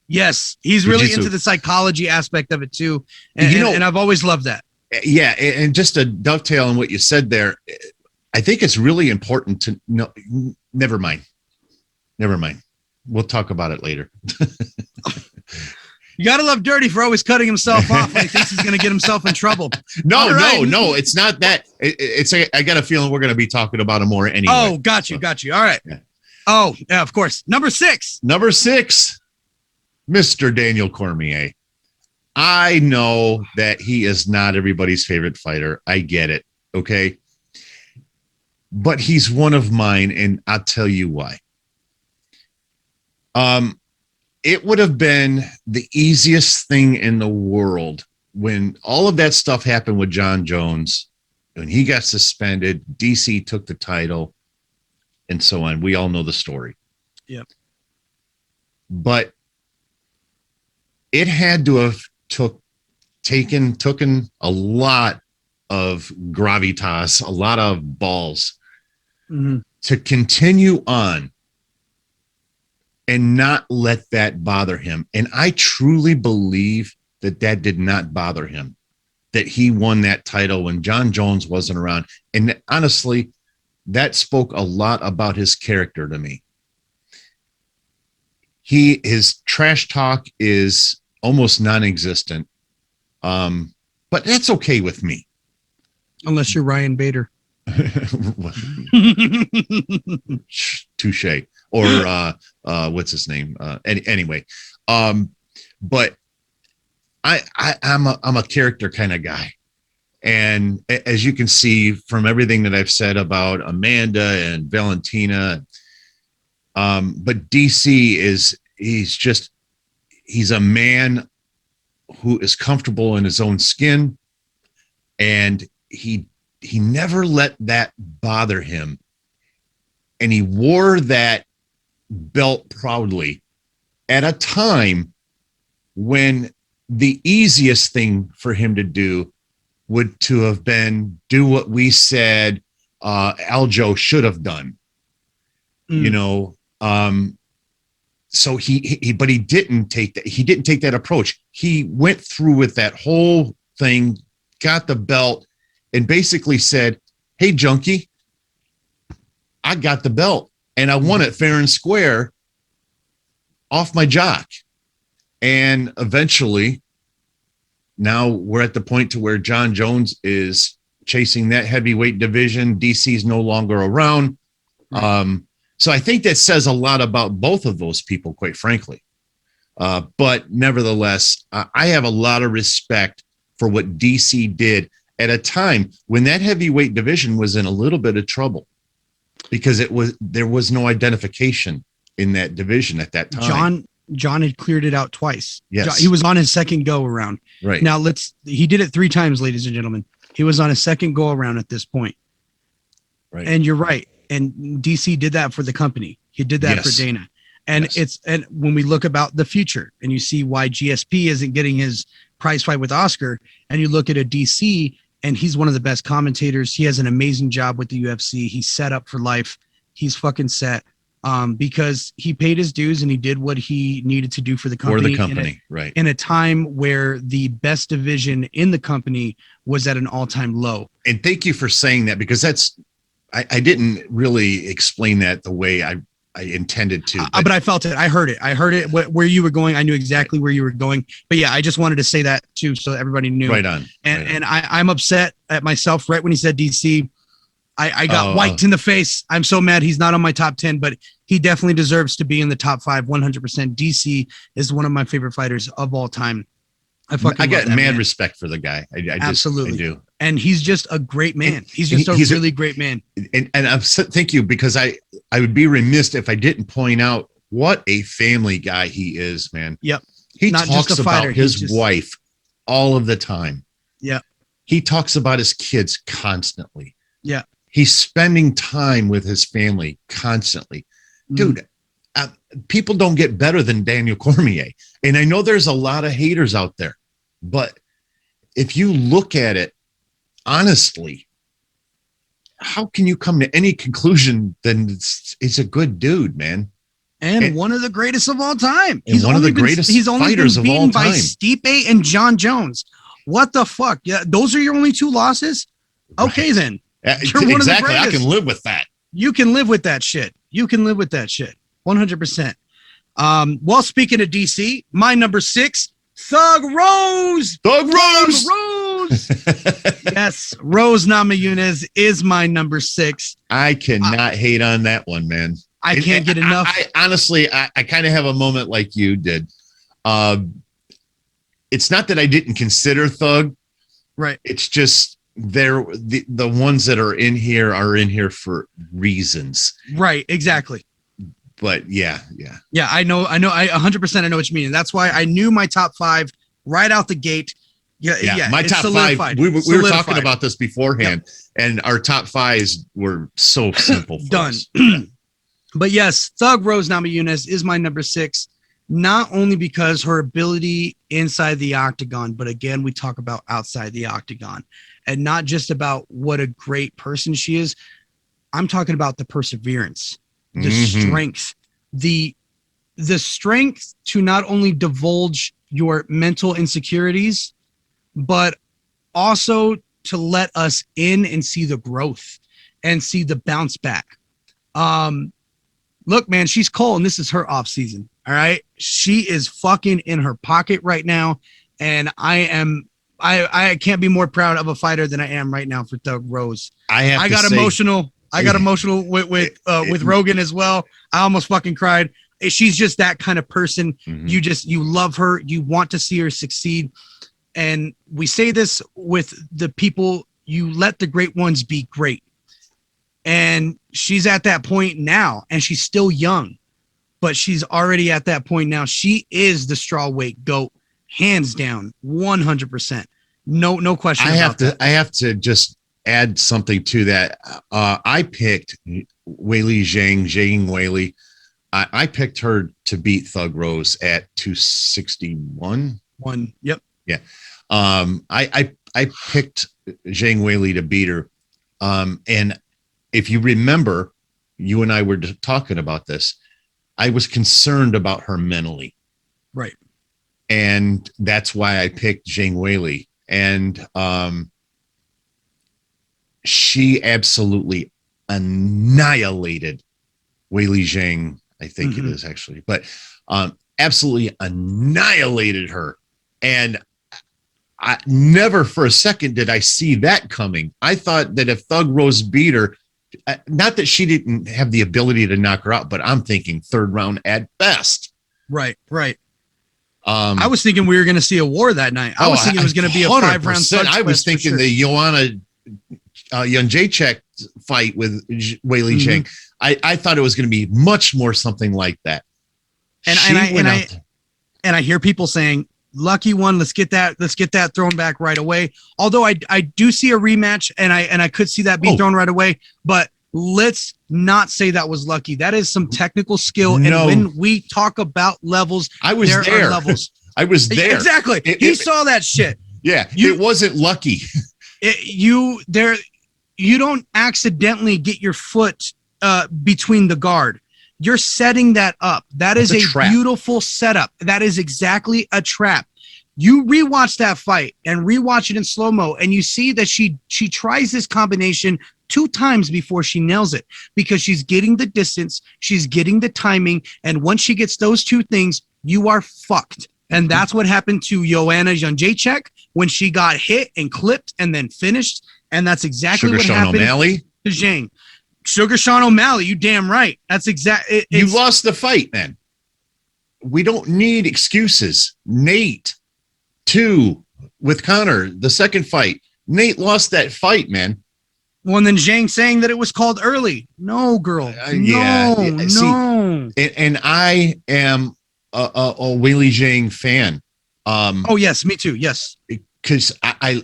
Speaker 2: Yes, he's really into the psychology aspect of it too, and and I've always loved that.
Speaker 1: Yeah, and just to dovetail on what you said there, I think it's really important to know. Never mind. We'll talk about it later.
Speaker 2: You gotta love Dirty for always cutting himself off when he thinks he's gonna get himself in trouble.
Speaker 1: No, it's not that. I got a feeling we're gonna be talking about it more anyway.
Speaker 2: Oh, got you. All right. Yeah. Oh, yeah, of course. Number six,
Speaker 1: Mr. Daniel Cormier. I know that he is not everybody's favorite fighter. I get it. Okay. But he's one of mine, and I'll tell you why. It would have been the easiest thing in the world when all of that stuff happened with John Jones, when he got suspended, DC took the title, and so on. We all know the story.
Speaker 2: Yep.
Speaker 1: But it had to have taken a lot of gravitas, a lot of balls to continue on and not let that bother him. And I truly believe that did not bother him, that he won that title when John Jones wasn't around. And honestly, that spoke a lot about his character to me. His trash talk is almost non-existent. But that's okay with me.
Speaker 2: Unless you're Ryan Bader.
Speaker 1: Touche. Or what's his name? Anyway. But I'm a character kind of guy. And as you can see from everything that I've said about Amanda and Valentina, but DC he's a man who is comfortable in his own skin, and he never let that bother him. And he wore that belt proudly at a time when the easiest thing for him to do would to have been do what we said Aljo should have done. You know, so but he didn't take that. He didn't take that approach. He went through with that whole thing, got the belt, and basically said, "Hey, junkie, I got the belt, and I won it fair and square off my jock." And eventually, now we're at the point to where John Jones is chasing that heavyweight division. DC's no longer around. So I think that says a lot about both of those people, quite frankly. But nevertheless, I have a lot of respect for what DC did at a time when that heavyweight division was in a little bit of trouble because there was no identification in that division at that time.
Speaker 2: John had cleared it out twice.
Speaker 1: Yes.
Speaker 2: He was on his second go around.
Speaker 1: Right.
Speaker 2: Now he did it 3 times, ladies and gentlemen. He was on his second go around at this point. Right. And you're right. And DC did that for the company. He did that for Dana. And and when we look about the future and you see why GSP isn't getting his prize fight with Oscar, and you look at a DC and he's one of the best commentators. He has an amazing job with the UFC. He's set up for life. He's fucking set. because he paid his dues and he did what he needed to do for the company.
Speaker 1: Right.
Speaker 2: In a time where the best division in the company was at an all-time low.
Speaker 1: And thank you for saying that, because I didn't really explain that the way I intended to.
Speaker 2: But I felt it. I heard it. Where you were going, I knew exactly where you were going. But yeah, I just wanted to say that too, so everybody knew.
Speaker 1: Right on.
Speaker 2: And I'm upset at myself right when he said DC. I got wiped in the face. I'm so mad he's not on my top 10, but he definitely deserves to be in the top 5, 100%. DC is one of my favorite fighters of all time. I
Speaker 1: got mad respect for the guy.
Speaker 2: Absolutely.
Speaker 1: I do.
Speaker 2: And he's just a great man. He's just a really great man.
Speaker 1: And thank you, because I would be remiss if I didn't point out what a family guy he is, man.
Speaker 2: Yep.
Speaker 1: He talks about his wife all of the time.
Speaker 2: Yeah.
Speaker 1: He talks about his kids constantly.
Speaker 2: Yeah.
Speaker 1: He's spending time with his family constantly. Dude, people don't get better than Daniel Cormier. And I know there's a lot of haters out there, but if you look at it honestly, how can you come to any conclusion that it's a good dude, man?
Speaker 2: And one of the greatest of all time.
Speaker 1: He's one of the greatest fighters of all time.
Speaker 2: By Stipe and John Jones. What the fuck? Yeah, those are your only 2 losses? Okay,
Speaker 1: right.
Speaker 2: then.
Speaker 1: Exactly. I can live with that.
Speaker 2: You can live with that shit. 100%. Well, speaking of DC, my number 6, Thug Rose. Yes, Rose Namajunas is my number 6.
Speaker 1: I cannot hate on that one, man.
Speaker 2: I can't get enough.
Speaker 1: I honestly kind of have a moment like you did. It's not that I didn't consider Thug.
Speaker 2: Right.
Speaker 1: It's just the ones that are in here for reasons.
Speaker 2: Right. Exactly.
Speaker 1: But yeah.
Speaker 2: I know. I 100%. I know what you mean. And that's why I knew my top 5 right out the gate. Yeah.
Speaker 1: My top 5. We were talking about this beforehand, and our top 5s were so simple.
Speaker 2: Done. But yes, Thug Rose Namajunas is my number 6. Not only because her ability inside the octagon, but again, we talk about outside the octagon, and not just about what a great person she is. I'm talking about the perseverance, the strength, the strength to not only divulge your mental insecurities, but also to let us in and see the growth and see the bounce back. Look, man, she's cold, and this is her off season. All right. She is fucking in her pocket right now. And I can't be more proud of a fighter than I am right now for Thug Rose. I got emotional with Rogan as well. I almost fucking cried. She's just that kind of person. You love her. You want to see her succeed. And we say this with the people, you let the great ones be great. And she's at that point now, and she's still young, but she's already at that point now. She is the strawweight GOAT, hands down, 100%. No question. I
Speaker 1: have to just add something to that. I picked Weili Zhang Weili. I picked her to beat Thug Rose at 261.
Speaker 2: Yep.
Speaker 1: Yeah. I picked Zhang Weili to beat her. And if you remember, you and I were talking about this. I was concerned about her mentally.
Speaker 2: Right.
Speaker 1: And that's why I picked Zhang Weili. And she absolutely annihilated Weili Zhang, I think it is actually, but absolutely annihilated her. And I never for a second did I see that coming. I thought that if Thug Rose beat her, not that she didn't have the ability to knock her out, but I'm thinking 3rd round at best.
Speaker 2: Right. I was thinking we were going to see a war that night. I was thinking it was going to be a 5-round.
Speaker 1: I was thinking the Joanna Jędrzejczyk fight with Weili Zhang. I thought it was going to be much more something like that.
Speaker 2: And I hear people saying, lucky one, let's get that thrown back right away. Although I do see a rematch, and I could see that be thrown right away, but let's not say that was lucky. That is some technical skill. And when we talk about levels,
Speaker 1: I was there.
Speaker 2: Levels.
Speaker 1: I was there.
Speaker 2: Exactly. He saw that shit.
Speaker 1: Yeah. It wasn't lucky.
Speaker 2: You don't accidentally get your foot between the guard. You're setting that up. That's a
Speaker 1: trap.
Speaker 2: beautiful setup. That is exactly a trap. You rewatch that fight and rewatch it in slow-mo, and you see that she tries this combination 2 times before she nails it, because she's getting the distance, she's getting the timing, and once she gets those 2 things, you are fucked. And that's what happened to Joanna Jędrzejczyk when she got hit and clipped and then finished, and that's exactly what happened
Speaker 1: O'Malley.
Speaker 2: To Zhang. Sugar Sean O'Malley, you damn right. That's exactly.
Speaker 1: You lost the fight, man. We don't need excuses. Nate, 2 with Conor, the second fight. Nate lost that fight, man.
Speaker 2: Well, and then Zhang saying that it was called early. No, girl. No.
Speaker 1: See, and I am a Weili Zhang fan.
Speaker 2: Oh yes, me too. Yes,
Speaker 1: because I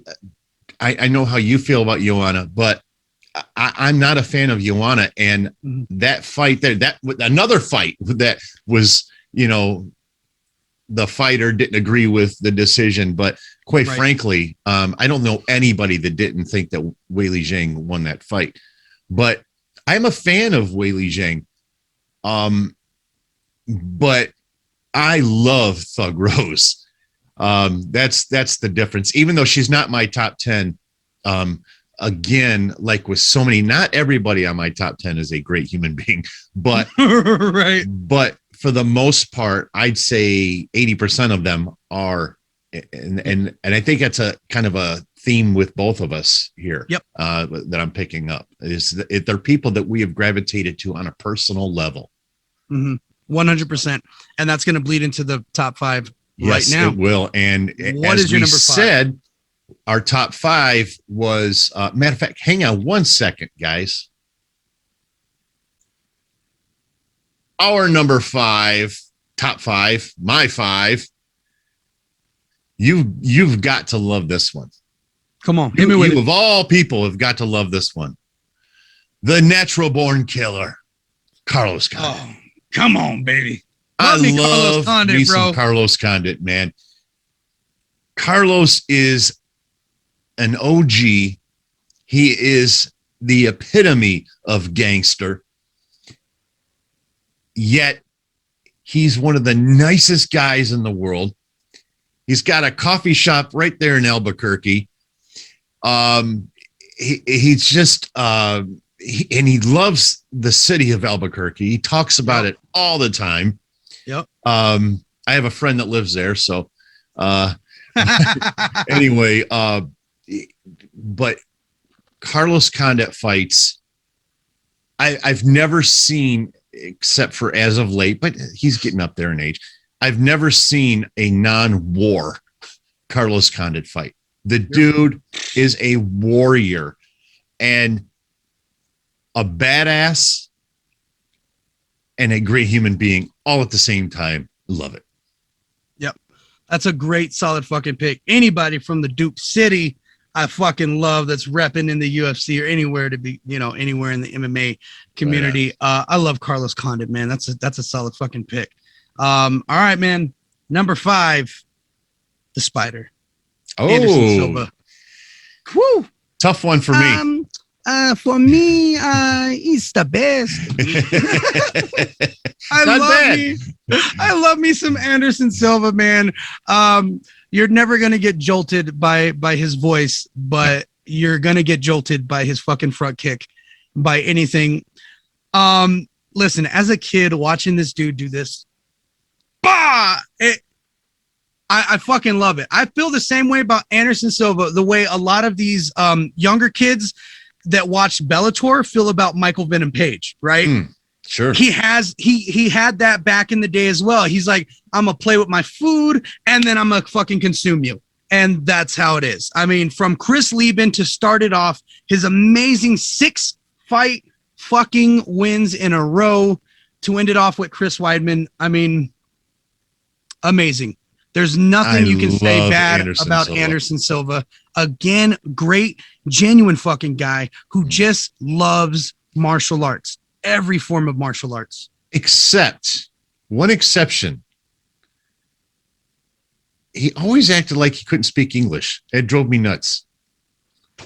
Speaker 1: know how you feel about Joanna, but I'm not a fan of Joanna. And that fight there, that another fight that was, the fighter didn't agree with the decision, but quite frankly, I don't know anybody that didn't think that Weili Zhang won that fight. But I'm a fan of Weili Zhang. But I love Thug Rose. That's the difference. Even though she's not my top 10, again, like with so many, not everybody on my top 10 is a great human being, but
Speaker 2: right.
Speaker 1: But for the most part, I'd say 80% of them are, and I think that's a kind of a theme with both of us here.
Speaker 2: Yep.
Speaker 1: That I'm picking up is that they're people that we have gravitated to on a personal level.
Speaker 2: 100%, and that's going to bleed into the top 5 right now.
Speaker 1: It will. And
Speaker 2: what
Speaker 1: as
Speaker 2: is your
Speaker 1: we
Speaker 2: number 5?
Speaker 1: Said, our top 5 was matter of fact. Hang on one second, guys. Our number 5, top 5, my 5. You've got to love this one.
Speaker 2: Come on, hit me with it.
Speaker 1: Of all people, have got to love this one. The natural born killer, Carlos Conde.
Speaker 2: Oh, come on, baby.
Speaker 1: I love
Speaker 2: Conde,
Speaker 1: me
Speaker 2: bro.
Speaker 1: some Carlos Conde, man. Carlos is an OG. He is the epitome of gangster. Yet he's one of the nicest guys in the world. He's got a coffee shop right there in Albuquerque. He's just and he loves the city of Albuquerque. He talks about it all the time.
Speaker 2: Yep.
Speaker 1: I have a friend that lives there, so anyway, but Carlos Conde fights, I've never seen, except for as of late, but he's getting up there in age. I've never seen a non-war Carlos Conde fight. The dude is a warrior and a badass and a great human being all at the same time. Love it.
Speaker 2: Yep. That's a great, solid fucking pick. Anybody from the Duke City, I fucking love, that's repping in the UFC or anywhere to be, anywhere in the MMA community. I love Carlos Conde, man. That's a solid fucking pick. All right, man. Number 5, the Spider. Anderson Silva. Woo!
Speaker 1: Tough one for me.
Speaker 2: For me, he's the best. I love me some Anderson Silva, man. You're never gonna get jolted by his voice, but you're gonna get jolted by his fucking front kick, by anything. Listen, as a kid watching this dude do this, I fucking love it. I feel the same way about Anderson Silva, the way a lot of these younger kids that watch Bellator feel about Michael Venom Page, right?
Speaker 1: Sure.
Speaker 2: He had that back in the day as well. He's like, I'm gonna play with my food and then I'm gonna fucking consume you. And that's how it is. I mean, from Chris Lieben to start it off, his amazing 6 fight fucking wins in a row to end it off with Chris Weidman. I mean, amazing. There's nothing you can say bad about Anderson Silva. Again, great, genuine fucking guy who just loves martial arts, every form of martial arts. Except
Speaker 1: one exception. He always acted like he couldn't speak English. It drove me nuts.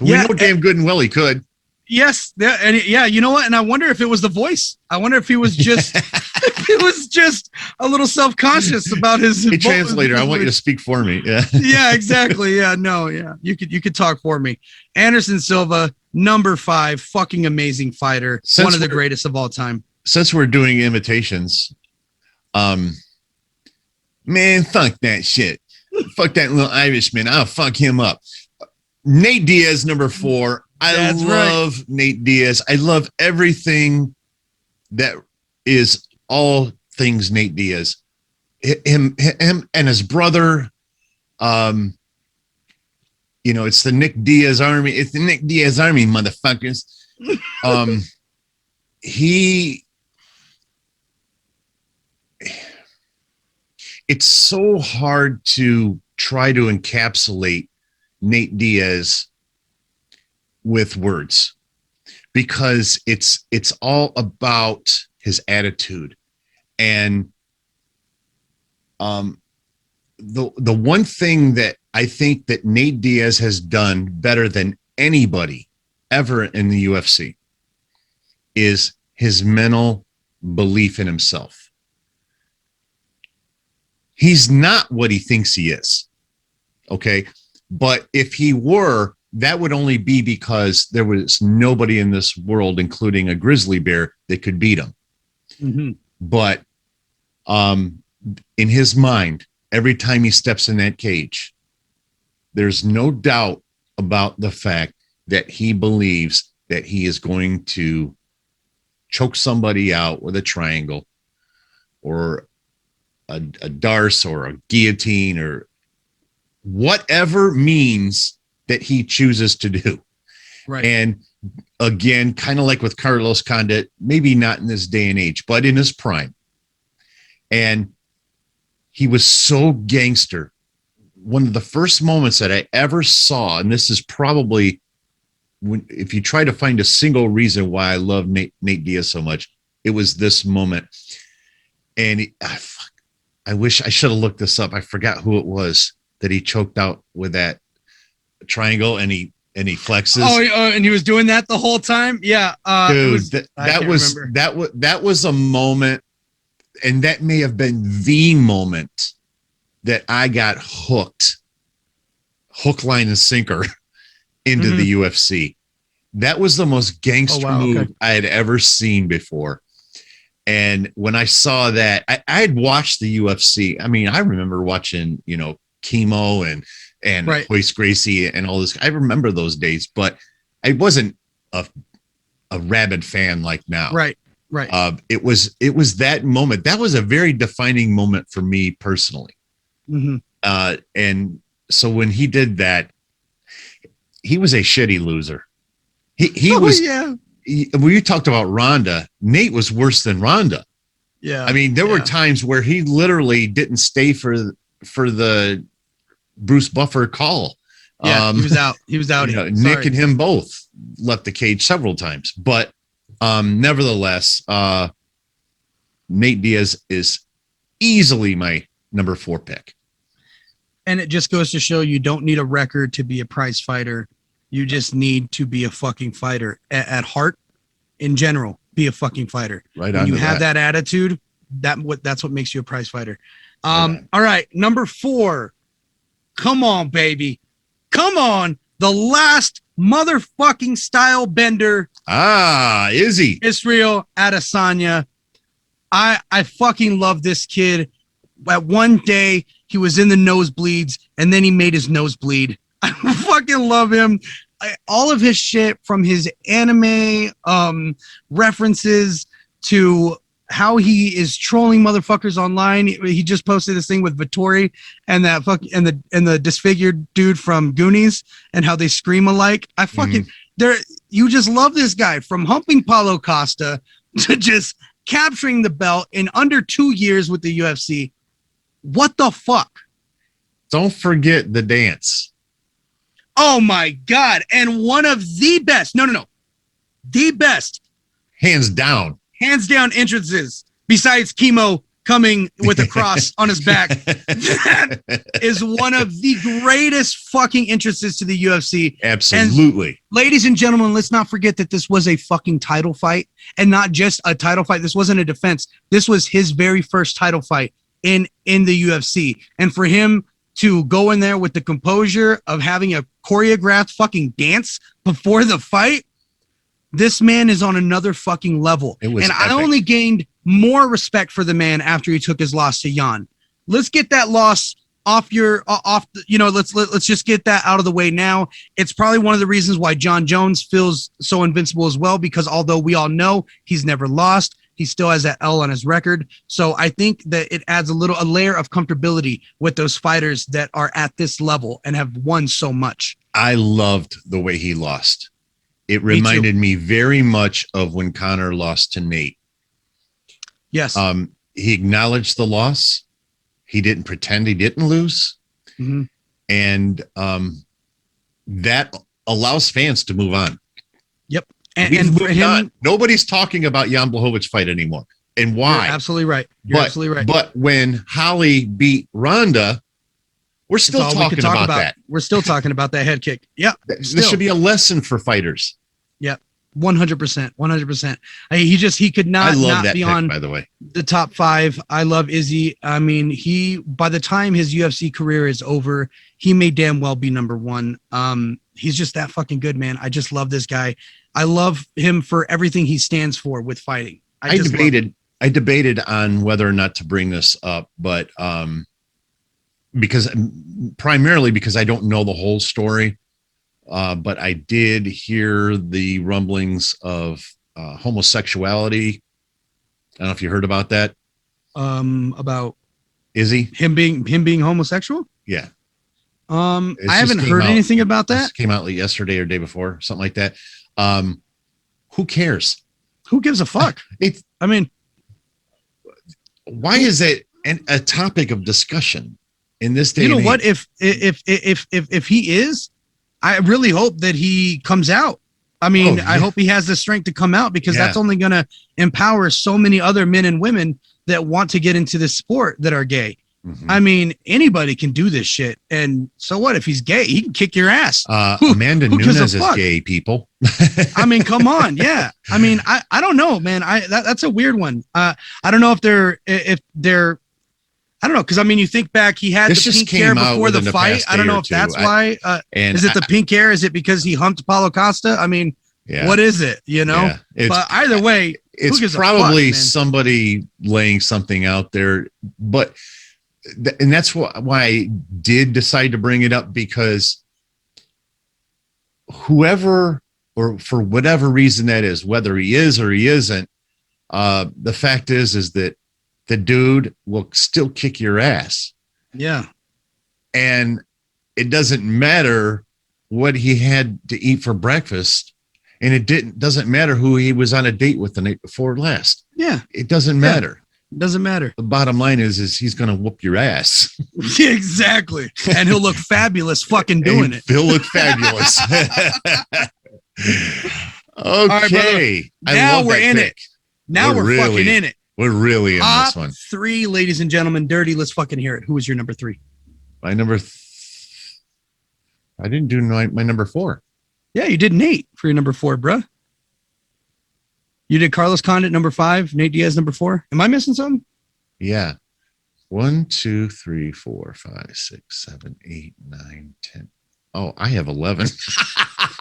Speaker 1: We know damn good and well he could.
Speaker 2: Yes, you know what? And I wonder if it was the voice. I wonder if he was just a little self-conscious about his.
Speaker 1: Hey, translator, I want you to speak for me. Yeah.
Speaker 2: Yeah, exactly. Yeah, no, yeah. You could talk for me. Anderson Silva, number 5, fucking amazing fighter. One of the greatest of all time.
Speaker 1: Since we're doing imitations, man, fuck that shit. Fuck that little Irishman. I'll fuck him up. Nate Diaz, number 4. I love Nate Diaz. I love everything that is all things Nate Diaz. Him and his brother. It's the Nick Diaz Army. It's the Nick Diaz Army, motherfuckers. It's so hard to try to encapsulate Nate Diaz with words because it's all about his attitude. And the one thing that I think that Nate Diaz has done better than anybody ever in the UFC is his mental belief in himself. He's not what he thinks he is. Okay. But if he were, that would only be because there was nobody in this world, including a grizzly bear, that could beat him. Mm-hmm. But in his mind, every time he steps in that cage, there's no doubt about the fact that he believes that he is going to choke somebody out with a triangle or a darce or a guillotine or whatever means that he chooses to do.
Speaker 2: Right.
Speaker 1: And again, kind of like with Carlos Conde, maybe not in this day and age, but in his prime. And he was so gangster. One of the first moments that I ever saw, and this is probably if you try to find a single reason why I love Nate Diaz so much, it was this moment. And I wish I should have looked this up. I forgot who it was that he choked out with that triangle and he flexes.
Speaker 2: And he was doing that the whole time. Yeah.
Speaker 1: Dude, that was a moment. And that may have been the moment that I got hook, line, and sinker into the UFC. That was the most gangster move I had ever seen before. And when I saw that, I had watched the UFC. I mean, I remember watching, Chemo and Royce Gracie and all this. I remember those days, but I wasn't a rabid fan like now.
Speaker 2: Right.
Speaker 1: It was that moment. That was a very defining moment for me personally. Mm-hmm. And so when he did that, he was a shitty loser. He was. Yeah. When you talked about Ronda, Nate was worse than Ronda.
Speaker 2: Yeah.
Speaker 1: I mean, there were times where he literally didn't stay for the Bruce Buffer call.
Speaker 2: Yeah, he was out. He was out.
Speaker 1: Nick and him both left the cage several times, but nevertheless, Nate Diaz is easily my number 4 pick.
Speaker 2: And it just goes to show you don't need a record to be a prize fighter. You just need to be a fucking fighter at heart. In general, be a fucking fighter.
Speaker 1: Right.
Speaker 2: When you have that attitude, that's what makes you a prize fighter. All right, number 4. Come on, baby. Come on. The last motherfucking style bender.
Speaker 1: Izzy.
Speaker 2: Israel Adesanya. I fucking love this kid. At one day, he was in the nosebleeds, and then he made his nose bleed. I fucking love him. All of his shit, from his anime references to how he is trolling motherfuckers online. He just posted this thing with Vittori and that and the disfigured dude from Goonies and how they scream alike. I fucking you just love this guy, from humping Paulo Costa to just capturing the belt in under 2 years with the UFC. What the fuck?
Speaker 1: Don't forget the dance.
Speaker 2: Oh my God. And one of the best, the best.
Speaker 1: Hands down
Speaker 2: entrances besides Chemo coming with a cross on his back. That is one of the greatest fucking entrances to the UFC.
Speaker 1: Absolutely.
Speaker 2: And ladies and gentlemen, let's not forget that this was a fucking title fight, and not just a title fight. This wasn't a defense. This was his very first title fight in the UFC. And for him to go in there with the composure of having a choreographed fucking dance before the fight, this man is on another fucking level.
Speaker 1: It was
Speaker 2: and
Speaker 1: epic.
Speaker 2: I only gained more respect for the man after he took his loss to Jan. Let's get that loss off let's just get that out of the way now. It's probably one of the reasons why John Jones feels so invincible as well, because although we all know he's never lost, he still has that L on his record. So I think that it adds a layer of comfortability with those fighters that are at this level and have won so much.
Speaker 1: I loved the way he lost. It reminded me very much of when Conor lost to Nate.
Speaker 2: Yes.
Speaker 1: He acknowledged the loss. He didn't pretend he didn't lose.
Speaker 2: Mm-hmm.
Speaker 1: And that allows fans to move on.
Speaker 2: Yep. And for him,
Speaker 1: nobody's talking about Jan Blachowicz fight anymore. And why?
Speaker 2: You're absolutely right. You're absolutely right.
Speaker 1: But when Holly beat Ronda, we're still talking about that.
Speaker 2: We're still talking about that head kick. Yeah.
Speaker 1: This should be a lesson for fighters.
Speaker 2: Yeah. 100%. 100%. He could not be pick, on
Speaker 1: by the way,
Speaker 2: the top 5. I love Izzy. I mean, by the time his UFC career is over, he may damn well be number 1. He's just that fucking good, man. I just love this guy. I love him for everything he stands for with fighting. I debated on whether or not to bring this up, but
Speaker 1: primarily because I don't know the whole story. But I did hear the rumblings of homosexuality. I don't know if you heard about that.
Speaker 2: About
Speaker 1: Izzy?
Speaker 2: Him being homosexual?
Speaker 1: Yeah.
Speaker 2: I haven't heard anything about that.
Speaker 1: It came out like yesterday or day before, something like that. Who cares?
Speaker 2: Who gives a fuck?
Speaker 1: Why is it a topic of discussion in this day? You know
Speaker 2: what? If he is, I really hope that he comes out. I hope he has the strength to come out, because that's only going to empower so many other men and women that want to get into this sport that are gay. Mm-hmm. Anybody can do this shit. And so what if he's gay? He can kick your ass.
Speaker 1: Amanda Nunes is gay, people.
Speaker 2: Come on. Yeah. I don't know, man. That's a weird one. I don't know if they're I don't know, because you think back, he had the pink hair before the fight. I don't know if that's why. Is it the pink hair? Is it because he humped Paulo Costa? What is it?
Speaker 1: Yeah.
Speaker 2: But either way,
Speaker 1: it's probably somebody laying something out there. But and that's why I did decide to bring it up, because whoever, or for whatever reason that is, whether he is or he isn't, the fact is that the dude will still kick your ass.
Speaker 2: Yeah.
Speaker 1: And it doesn't matter what he had to eat for breakfast. And it doesn't matter who he was on a date with the night before last.
Speaker 2: Yeah.
Speaker 1: It doesn't matter.
Speaker 2: It doesn't matter.
Speaker 1: The bottom line is he's going to whoop your ass.
Speaker 2: Exactly. And he'll look fabulous fucking doing it.
Speaker 1: He'll look fabulous. Okay.
Speaker 2: Right, now we're in it. Now we're fucking in it.
Speaker 1: We're really in this one.
Speaker 2: 3, ladies and gentlemen. Dirty, let's fucking hear it. Who was your number 3?
Speaker 1: My number I didn't do my number 4.
Speaker 2: Yeah, you did Nate for your number 4, bruh. You did Carlos Conde at number 5, Nate Diaz number 4. Am I missing something?
Speaker 1: Yeah. 1, 2, 3, 4, 5, 6, 7, 8, 9, 10. Oh, I have 11.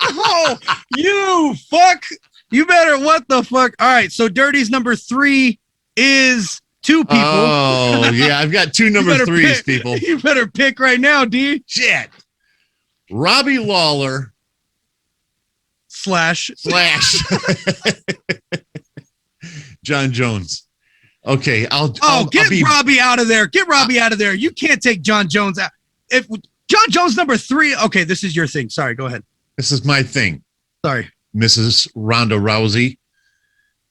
Speaker 2: Oh, you fuck. You better, what the fuck? All right, so Dirty's number 3 is 2 people.
Speaker 1: Oh, yeah, I've got 2 number 3s, people.
Speaker 2: You better pick right now, D.
Speaker 1: Shit. Robbie Lawler
Speaker 2: slash
Speaker 1: John Jones. Okay, I'll
Speaker 2: get Robbie out of there. Get Robbie out of there. You can't take John Jones out. If John Jones number 3, okay, this is your thing. Sorry, go ahead.
Speaker 1: This is my thing.
Speaker 2: Sorry.
Speaker 1: Mrs. Ronda Rousey.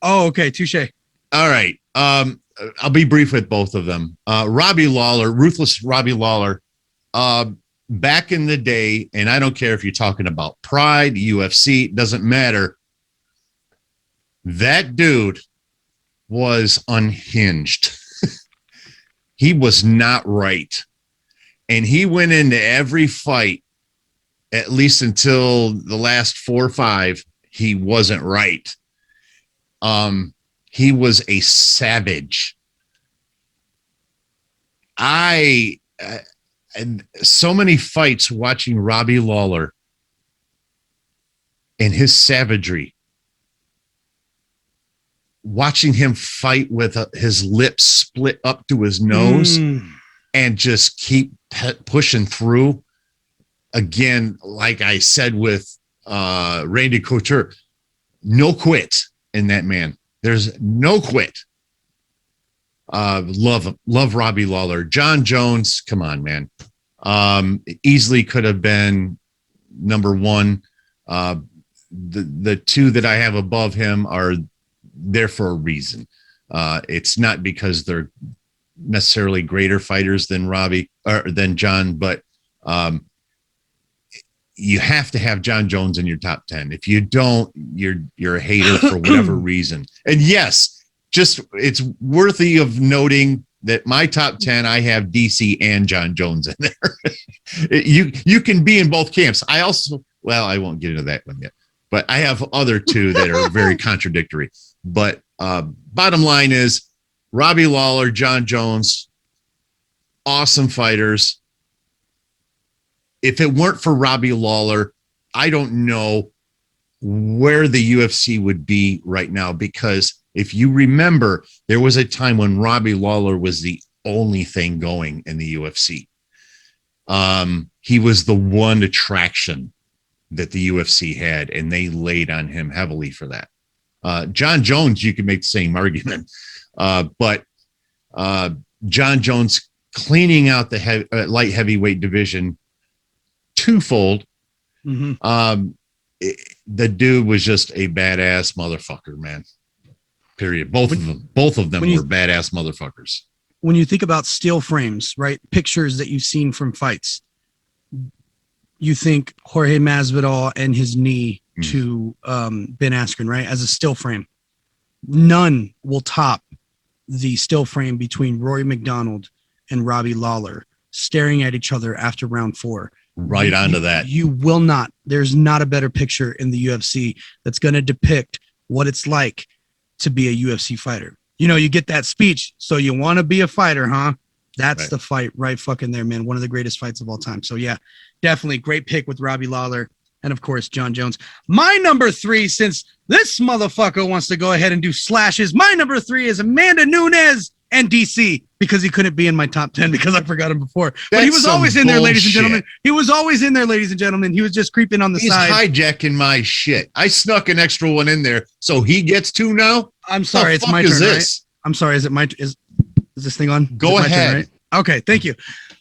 Speaker 2: Oh, okay, touche.
Speaker 1: All right. I'll be brief with both of them. Robbie Lawler, ruthless Robbie Lawler. Back in the day, and I don't care if you're talking about Pride, UFC, doesn't matter. That dude was unhinged. he was not right. And he went into every fight, at least until the last 4 or 5, he wasn't right. He was a savage. And so many fights watching Robbie Lawler and his savagery, watching him fight with his lips split up to his nose and just keep pushing through. Again, like I said with Randy Couture, no quit in that man. There's no quit. Love Robbie Lawler. John Jones, come on, man. Easily could have been number 1. The 2 that I have above him are there for a reason. It's not because they're necessarily greater fighters than Robbie or than John, but you have to have John Jones in your top 10. If you don't, you're a hater for whatever reason. And yes, just it's worthy of noting that my top 10, I have DC and John Jones in there. You can be in both camps. I won't get into that one yet, but I have other 2 that are very contradictory. But bottom line is Robbie Lawler, John Jones, awesome fighters. If it weren't for Robbie Lawler, I don't know where the UFC would be right now, because if you remember, there was a time when Robbie Lawler was the only thing going in the UFC. He was the one attraction that the UFC had, and they laid on him heavily for that. John Jones, you can make the same argument, but John Jones cleaning out the light heavyweight division twofold. The dude was just a badass motherfucker, man. Period. Both of them were badass motherfuckers.
Speaker 2: When you think about steel frames, right? Pictures that you've seen from fights, you think Jorge Masvidal and his knee to Ben Askren, right? As a still frame. None will top the still frame between Rory McDonald and Robbie Lawler staring at each other after round 4.
Speaker 1: Right onto that.
Speaker 2: You will not. There's not a better picture in the UFC that's going to depict what it's like to be a UFC fighter. You know, you get that speech. So you want to be a fighter, huh? That's right. The fight right fucking there, man. One of the greatest fights of all time. So yeah, definitely great pick with Robbie Lawler. And of course, John Jones. My number 3, since this motherfucker wants to go ahead and do slashes, my number 3 is Amanda Nunes and DC, because he couldn't be in my top 10 because I forgot him before. But he was always in there, ladies and gentlemen. He was always in there, ladies and gentlemen. He was just creeping on the side.
Speaker 1: He's hijacking my shit. I snuck an extra one in there, so he gets 2 now?
Speaker 2: I'm sorry, it's my turn, right? I'm sorry, is this thing on?
Speaker 1: Go ahead.
Speaker 2: Turn, right? Okay, thank you.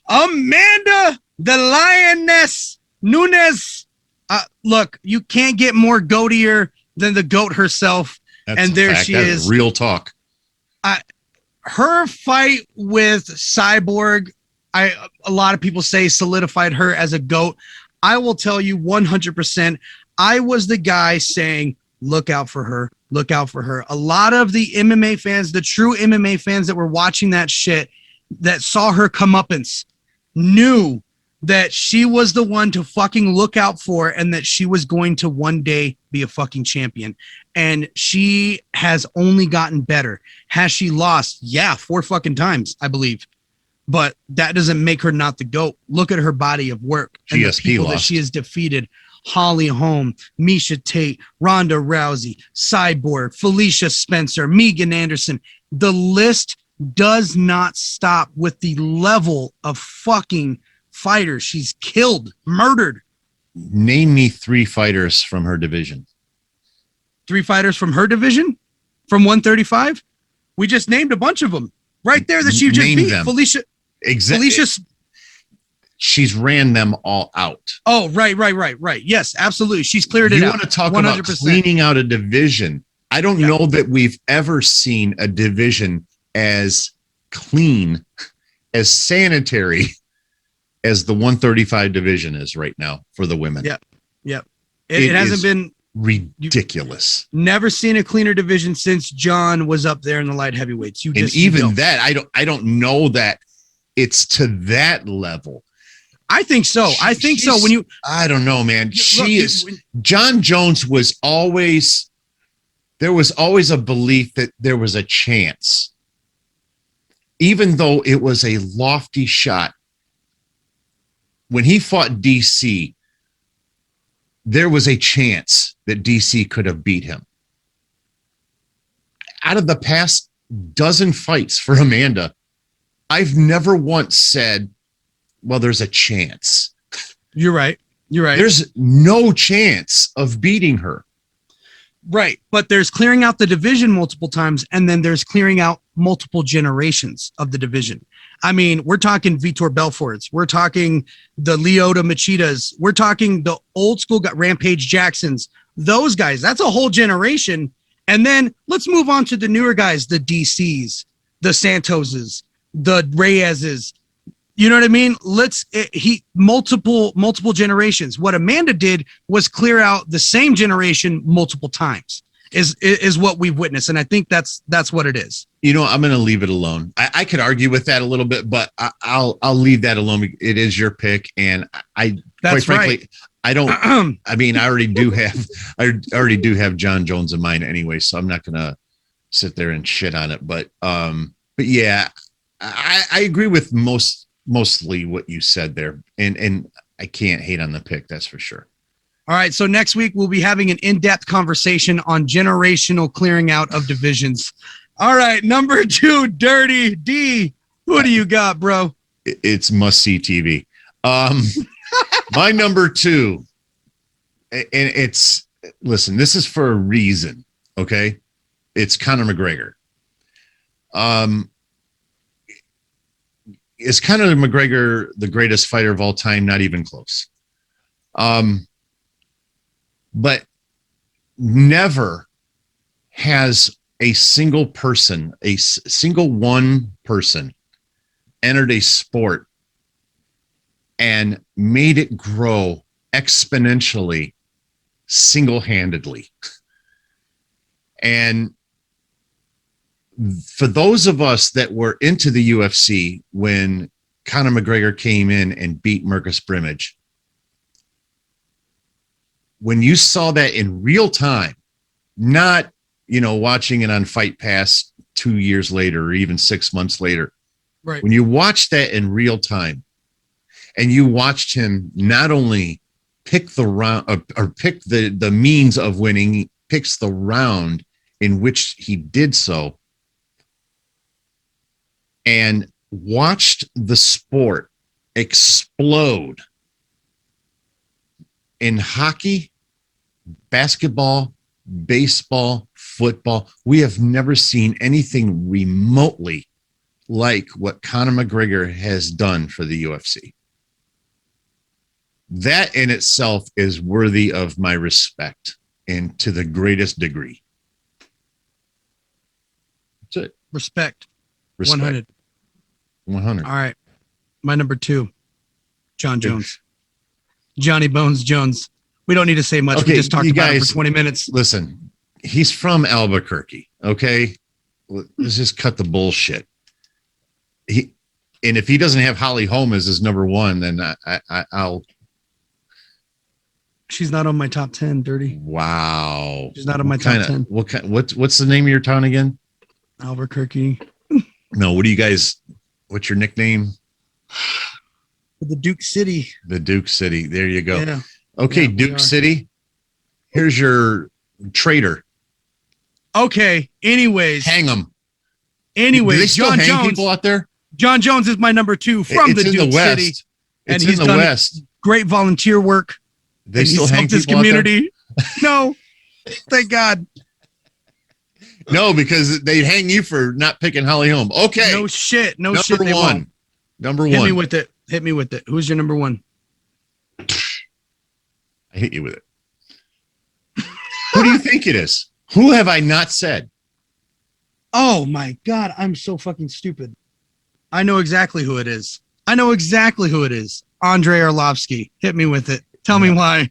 Speaker 2: Amanda the Lioness Nunes. Look, you can't get more goatier than the goat herself.
Speaker 1: That's
Speaker 2: and there she is.
Speaker 1: Real talk.
Speaker 2: Her fight with Cyborg, a lot of people say solidified her as a GOAT. I will tell you 100%. I was the guy saying, look out for her. Look out for her. A lot of the MMA fans, the true MMA fans that were watching that shit, that saw her comeuppance, knew that she was the one to fucking look out for, and that she was going to one day be a fucking champion. And she has only gotten better. Has she lost? Yeah, 4 fucking times, I believe. But that doesn't make her not the GOAT. Look at her body of work and the people that she has defeated. Holly Holm, Misha Tate, Ronda Rousey, Cyborg, Felicia Spencer, Megan Anderson. The list does not stop with the level of fucking fighters she's killed, murdered.
Speaker 1: Name me 3 fighters from her division.
Speaker 2: 3 fighters from her division? From 135? We just named a bunch of them. Right there that she just beat. Them. Felicia.
Speaker 1: Exactly. She's ran them all out.
Speaker 2: Oh, right. Yes, absolutely. She's cleared it out.
Speaker 1: You want to talk 100%. About cleaning out a division. I don't know that we've ever seen a division as clean, as sanitary as the 135 division is right now for the women.
Speaker 2: Yep. It hasn't been
Speaker 1: ridiculous.
Speaker 2: Never seen a cleaner division since John was up there in the light heavyweights.
Speaker 1: I don't know that it's to that level.
Speaker 2: I think so.
Speaker 1: I don't know, man. John Jones was always, there was always a belief that there was a chance. Even though it was a lofty shot. When he fought DC, there was a chance that DC could have beat him. Out of the past dozen fights for Amanda, I've never once said, well, there's a chance.
Speaker 2: You're right.
Speaker 1: There's no chance of beating her.
Speaker 2: Right. But there's clearing out the division multiple times, and then there's clearing out multiple generations of the division. I mean, we're talking Vitor Belforts. We're talking the Lyoto Machitas. We're talking the old school Rampage Jacksons. Those guys, that's a whole generation. And then let's move on to the newer guys, the DCs, the Santoses, the Reyes's. You know what I mean? Multiple generations. What Amanda did was clear out the same generation multiple times is what we've witnessed. And I think that's what it is.
Speaker 1: You know, I'm going to leave it alone. I could argue with that a little bit, but I'll leave that alone. It is your pick. And quite frankly, I don't, I mean, I already do have John Jones in mind anyway, so I'm not going to sit there and shit on it. But yeah, I agree with mostly what you said there. And I can't hate on the pick. That's for sure.
Speaker 2: All right. So next week we'll be having an in-depth conversation on generational clearing out of divisions. All right. Number 2, Dirty D. What do you got, bro?
Speaker 1: It's must-see TV. My number 2, and it's, listen, this is for a reason, okay? It's Conor McGregor. Is Conor McGregor the greatest fighter of all time? Not even close. But never has a single person, one person entered a sport and made it grow exponentially, single-handedly. And for those of us that were into the UFC when Conor McGregor came in and beat Marcus Brimage, when you saw that in real time, not, watching it on Fight Pass 2 years later or even 6 months later,
Speaker 2: right?
Speaker 1: When you watched that in real time and you watched him not only pick the round or pick the means of winning, he picks the round in which he did so, and watched the sport explode in hockey, basketball, baseball, football. We have never seen anything remotely like what Conor McGregor has done for the UFC. That in itself is worthy of my respect, and to the greatest degree. That's it.
Speaker 2: Respect.
Speaker 1: 100.
Speaker 2: All right. My number 2, John Jones. Johnny Bones Jones. We don't need to say much.
Speaker 1: Okay,
Speaker 2: we just talked about it for 20 minutes.
Speaker 1: Listen, he's from Albuquerque. Okay. Let's just cut the bullshit. And if he doesn't have Holly Holm as his number 1, then I'll.
Speaker 2: She's not on my top 10, Dirty.
Speaker 1: Wow.
Speaker 2: She's not on my top 10.
Speaker 1: What's the name of your town again?
Speaker 2: Albuquerque.
Speaker 1: No, what's your nickname?
Speaker 2: The Duke City.
Speaker 1: The Duke City. There you go.
Speaker 2: Yeah.
Speaker 1: Okay, yeah, Duke City. Here's your traitor.
Speaker 2: Okay. Anyways.
Speaker 1: Hang them.
Speaker 2: Anyways,
Speaker 1: do they still
Speaker 2: John
Speaker 1: hang
Speaker 2: Jones,
Speaker 1: people out there?
Speaker 2: John Jones is my number 2 from the Duke City.
Speaker 1: And he's in the West.
Speaker 2: Great volunteer work.
Speaker 1: They still hang people
Speaker 2: his community. No. Thank God.
Speaker 1: No, because they hang you for not picking Holly Holm. Okay.
Speaker 2: No shit.
Speaker 1: Number
Speaker 2: shit.
Speaker 1: Number 1. Number 1.
Speaker 2: Hit me with it. Who's your number 1?
Speaker 1: I hit you with it. Who do you think it is? Who have I not said?
Speaker 2: Oh my God. I'm so fucking stupid. I know exactly who it is. Andre Arlovsky. Hit me with it. Tell me why.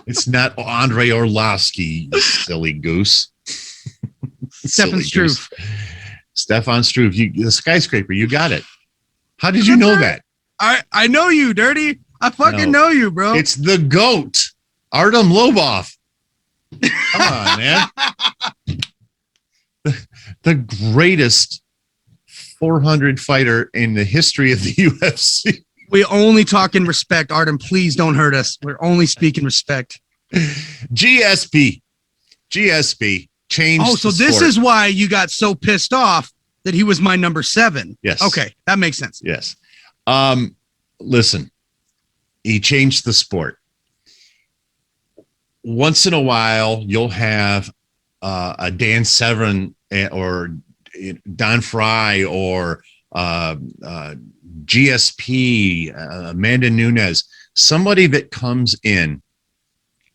Speaker 1: It's not Andre Arlovsky, you silly goose.
Speaker 2: Stefan Struve.
Speaker 1: Stefan Struve. The skyscraper. You got it. How did you know that?
Speaker 2: I know you, Dirty. I fucking know you, bro.
Speaker 1: It's the GOAT, Artem Loboff. Come on, man. The greatest 400 fighter in the history of the UFC.
Speaker 2: We only talk in respect, Artem. Please don't hurt us. We're only speaking respect.
Speaker 1: GSP changed.
Speaker 2: Oh, so this is why you got so pissed off that he was my number 7.
Speaker 1: Yes.
Speaker 2: Okay, that makes sense.
Speaker 1: Yes. Listen, he changed the sport. Once in a while, you'll have a Dan Severn or Don Fry or GSP, Amanda Nunes, somebody that comes in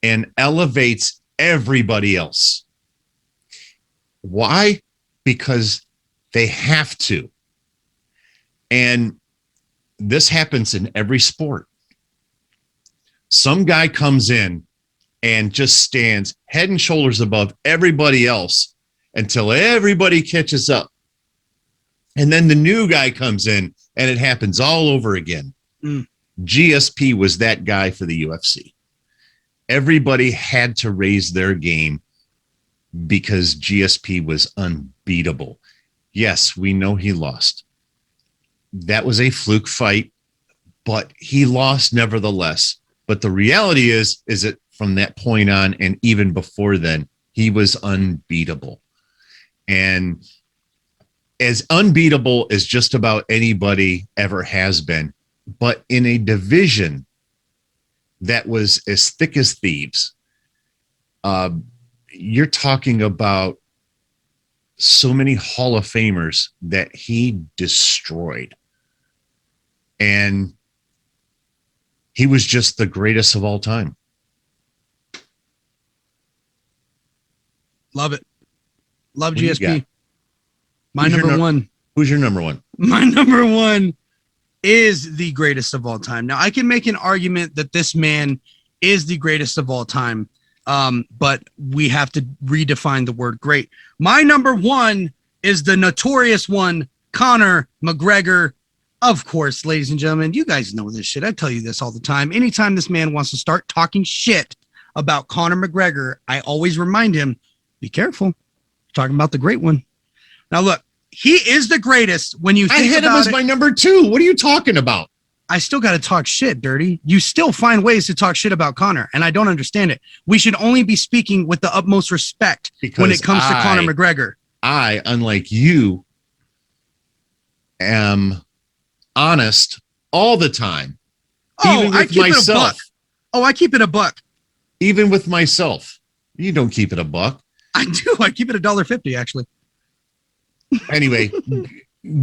Speaker 1: and elevates everybody else. Why? Because they have to. And this happens in every sport. Some guy comes in and just stands head and shoulders above everybody else until everybody catches up. And then the new guy comes in and it happens all over again. GSP was that guy for the UFC. Everybody had to raise their game because GSP was unbeatable. Yes, we know he lost. That was a fluke fight, but he lost nevertheless. But the reality is that from that point on, and even before then, he was unbeatable. And as unbeatable as just about anybody ever has been, but in a division that was as thick as thieves, you're talking about so many Hall of Famers that he destroyed. And he was just the greatest of all time.
Speaker 2: Love it. Love GSP. My number 1.
Speaker 1: Who's your number 1?
Speaker 2: My number 1 is the greatest of all time. Now, I can make an argument that this man is the greatest of all time, but we have to redefine the word great. My number 1 is the notorious one, Conor McGregor. Of course, ladies and gentlemen, you guys know this shit. I tell you this all the time. Anytime this man wants to start talking shit about Conor McGregor, I always remind him, be careful. We're talking about the great one. Now, look, he is the greatest when you think
Speaker 1: I had him as my number 2. What are you talking about?
Speaker 2: I still got to talk shit, Dirty. You still find ways to talk shit about Conor, and I don't understand it. We should only be speaking with the utmost respect when it comes to Conor McGregor.
Speaker 1: I, unlike you, am honest all the time.
Speaker 2: Even with myself. I keep it a buck.
Speaker 1: Even with myself. You don't keep it a buck.
Speaker 2: I do. I keep it $1.50, actually.
Speaker 1: Anyway,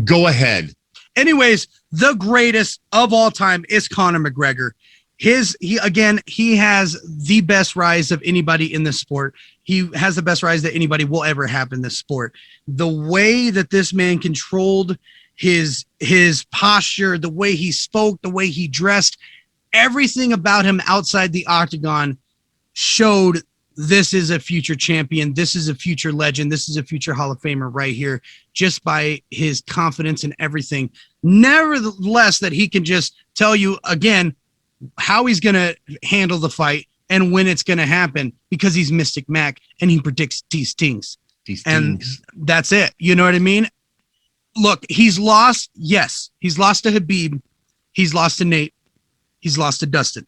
Speaker 1: go ahead.
Speaker 2: Anyways, the greatest of all time is Conor McGregor. He has the best rise of anybody in this sport. He has the best rise that anybody will ever have in this sport. The way that this man controlled his posture, the way he spoke, the way he dressed, everything about him outside the octagon showed this is a future champion. This is a future legend. This is a future Hall of Famer right here, just by his confidence and everything. Nevertheless, that he can just tell you again how he's going to handle the fight and when it's going to happen, because he's Mystic Mac and he predicts these things. And that's it. You know what I mean? Look, he's lost. Yes, he's lost to Khabib. He's lost to Nate. He's lost to Dustin.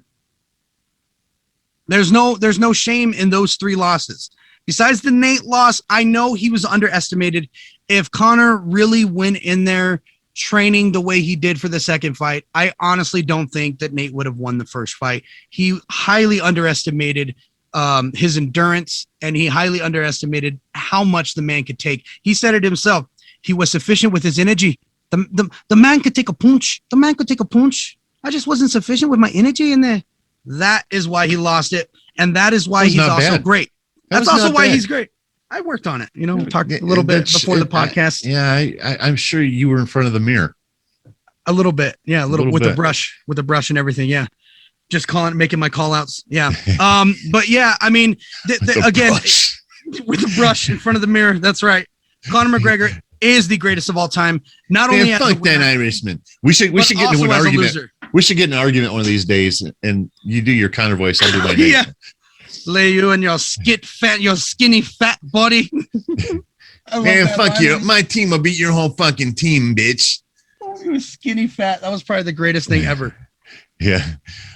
Speaker 2: There's no shame in those 3 losses. Besides the Nate loss, I know he was underestimated. If Conor really went in there training the way he did for the second fight, I honestly don't think that Nate would have won the first fight. He highly underestimated his endurance, and he highly underestimated how much the man could take. He said it himself. He was sufficient with his energy. The man could take a punch. The man could take a punch. I just wasn't sufficient with my energy in there. That is why he lost it, and that is why he's also great. That's also why he's great. I worked on it, talked a little bit before the podcast.
Speaker 1: I'm sure you were in front of the mirror.
Speaker 2: A little bit. Yeah, a little with bit. the brush and everything. Yeah. Just making my call outs. Yeah. But yeah, I mean, again, with the brush in front of the mirror. That's right. Conor McGregor, is the greatest of all time. Not only
Speaker 1: Man, fuck that Irishman. We should get into an argument. We should get an argument one of these days, and you do your Conor voice. I'll do my name.
Speaker 2: Yeah. Lay you and your skinny fat body.
Speaker 1: Man, fuck you. My team will beat your whole fucking team, bitch.
Speaker 2: Oh, you was skinny fat. That was probably the greatest thing ever.
Speaker 1: Yeah.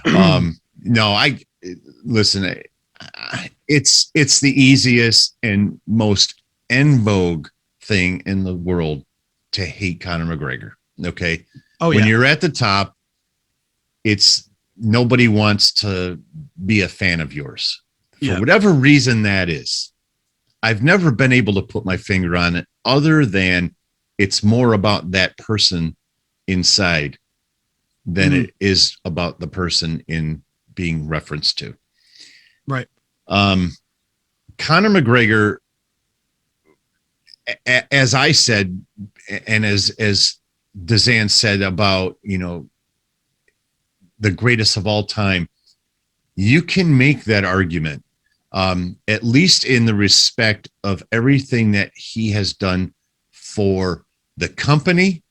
Speaker 1: No, listen. It's the easiest and most en vogue thing in the world to hate Conor McGregor. Okay.
Speaker 2: Oh,
Speaker 1: when you're at the top, it's nobody wants to be a fan of yours for whatever reason that is. I've never been able to put my finger on it other than it's more about that person inside than it is about the person in being referenced to.
Speaker 2: Right.
Speaker 1: Conor McGregor, as I said, and as DZAN said about, the greatest of all time, you can make that argument, at least in the respect of everything that he has done for the company,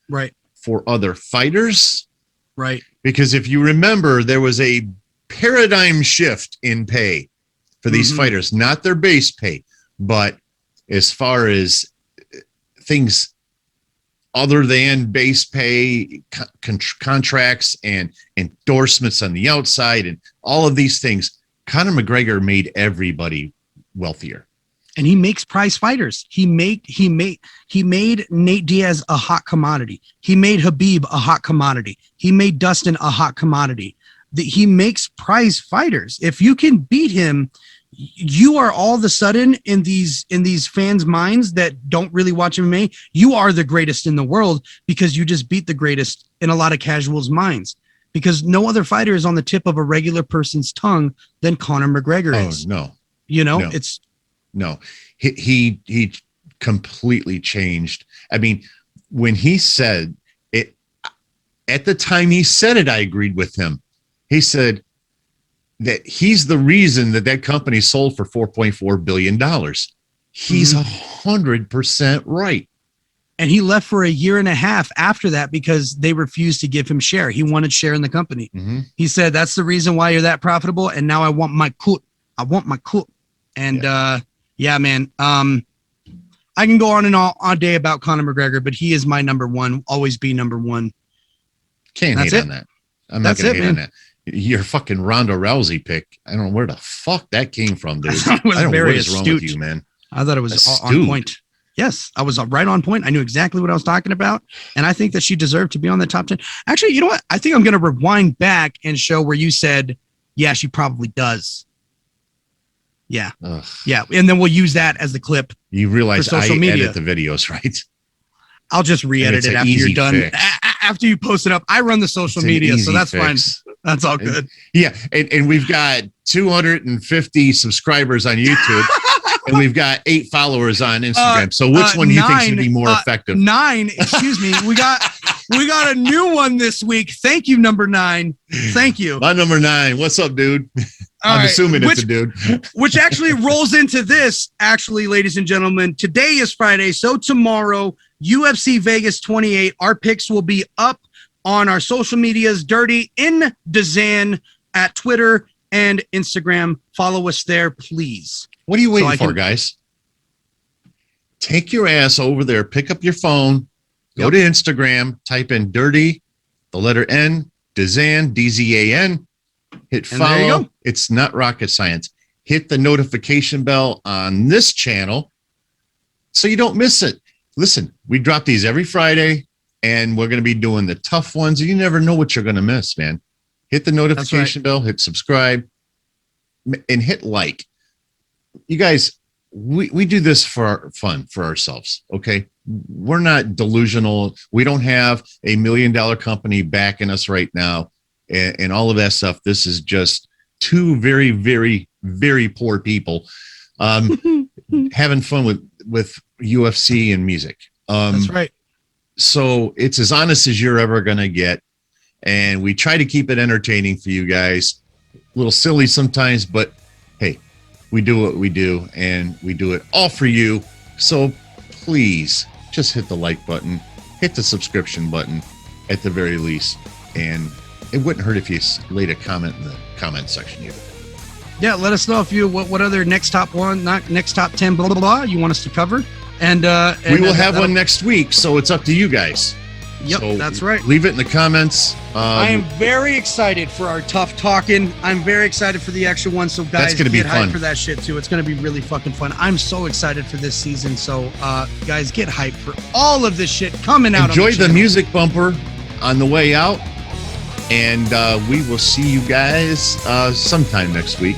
Speaker 2: right,
Speaker 1: for other fighters,
Speaker 2: right.
Speaker 1: Because if you remember, there was a paradigm shift in pay for these fighters, not their base pay, but as far as things other than base pay, contracts and endorsements on the outside and all of these things, Conor McGregor made everybody wealthier.
Speaker 2: And he makes prize fighters. He made Nate Diaz a hot commodity. He made Khabib a hot commodity. He made Dustin a hot commodity. He makes prize fighters. If you can beat him, you are all of a sudden in these fans' minds that don't really watch MMA, you are the greatest in the world because you just beat the greatest in a lot of casuals' minds. Because no other fighter is on the tip of a regular person's tongue than Conor McGregor is.
Speaker 1: No.
Speaker 2: It's
Speaker 1: no. He completely changed. I mean, when he said it, at the time he said it, I agreed with him. He said that he's the reason that company sold for $4.4 billion. He's 100% right.
Speaker 2: And he left for a year and a half after that because they refused to give him share. He wanted share in the company. He said, that's the reason why you're that profitable. And now I want my cut. And man, I can go on and on all day about Conor McGregor, but he is my number one, always be number one.
Speaker 1: Can't hate on that. I'm not going to hate on that. Your fucking Ronda Rousey pick. I don't know where the fuck that came from, dude. I don't know what is wrong with you, man.
Speaker 2: I thought it was on point. Yes, I was right on point. I knew exactly what I was talking about. And I think that she deserved to be on the top 10. Actually, you know what? I think I'm going to rewind back and show where you said, yeah, she probably does. Yeah. Ugh. Yeah. And then we'll use that as the clip.
Speaker 1: You realize I edit the videos, right?
Speaker 2: I'll just re-edit it after you're done. After you post it up, I run the social media, so that's fine. That's all good.
Speaker 1: And we've got 250 subscribers on YouTube, and we've got 8 followers on Instagram. So which one do you think should be more effective?
Speaker 2: 9. Excuse me. We got a new one this week. Thank you, number 9. Thank you.
Speaker 1: My number 9. What's up, dude? I'm assuming it's a dude.
Speaker 2: Which actually rolls into this. Actually, ladies and gentlemen, today is Friday, so tomorrow, UFC Vegas 28. Our picks will be up on our social medias, Dirty in DZAN at Twitter and Instagram. Follow us there, please.
Speaker 1: What are you waiting for, guys? Take your ass over there, pick up your phone, go to Instagram, type in Dirty, the letter N, DZAN, DZAN, hit follow. It's not rocket science. Hit the notification bell on this channel so you don't miss it. Listen, we drop these every Friday, and we're going to be doing the tough ones. You never know what you're going to miss, man. Hit the notification bell, hit subscribe, and hit like. You guys, we do this for fun, for ourselves, okay? We're not delusional. We don't have a $1 million company backing us right now and all of that stuff. This is just 2 very, very, very poor people having fun with UFC and music.
Speaker 2: That's right.
Speaker 1: So it's as honest as you're ever going to get. And we try to keep it entertaining for you guys. A little silly sometimes, but hey, we do what we do, and we do it all for you. So please just hit the like button, hit the subscription button at the very least. And it wouldn't hurt if you laid a comment in the comment section either.
Speaker 2: Yeah, let us know if you what other next top 10 blah blah blah you want us to cover, and
Speaker 1: we will have one next week, so it's up to you guys.
Speaker 2: Yep,
Speaker 1: so
Speaker 2: that's right.
Speaker 1: Leave it in the comments.
Speaker 2: I am very excited for our tough talking. I'm very excited for the extra one. So guys,
Speaker 1: that's gonna be
Speaker 2: get
Speaker 1: fun
Speaker 2: hyped for that shit too. It's gonna be really fucking fun. I'm so excited for this season. So guys, get hyped for all of this shit coming out.
Speaker 1: Enjoy the music bumper on the way out. And we will see you guys sometime next week,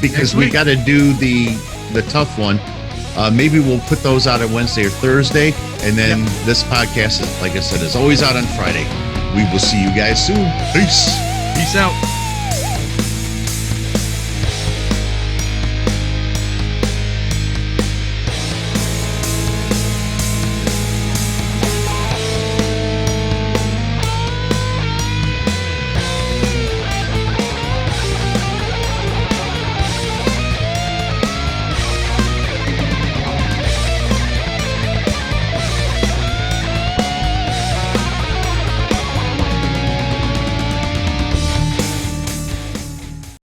Speaker 1: because we got to do the tough one. Maybe we'll put those out on Wednesday or Thursday, and then this podcast, like I said, is always out on Friday. We will see you guys soon. Peace.
Speaker 2: Peace out.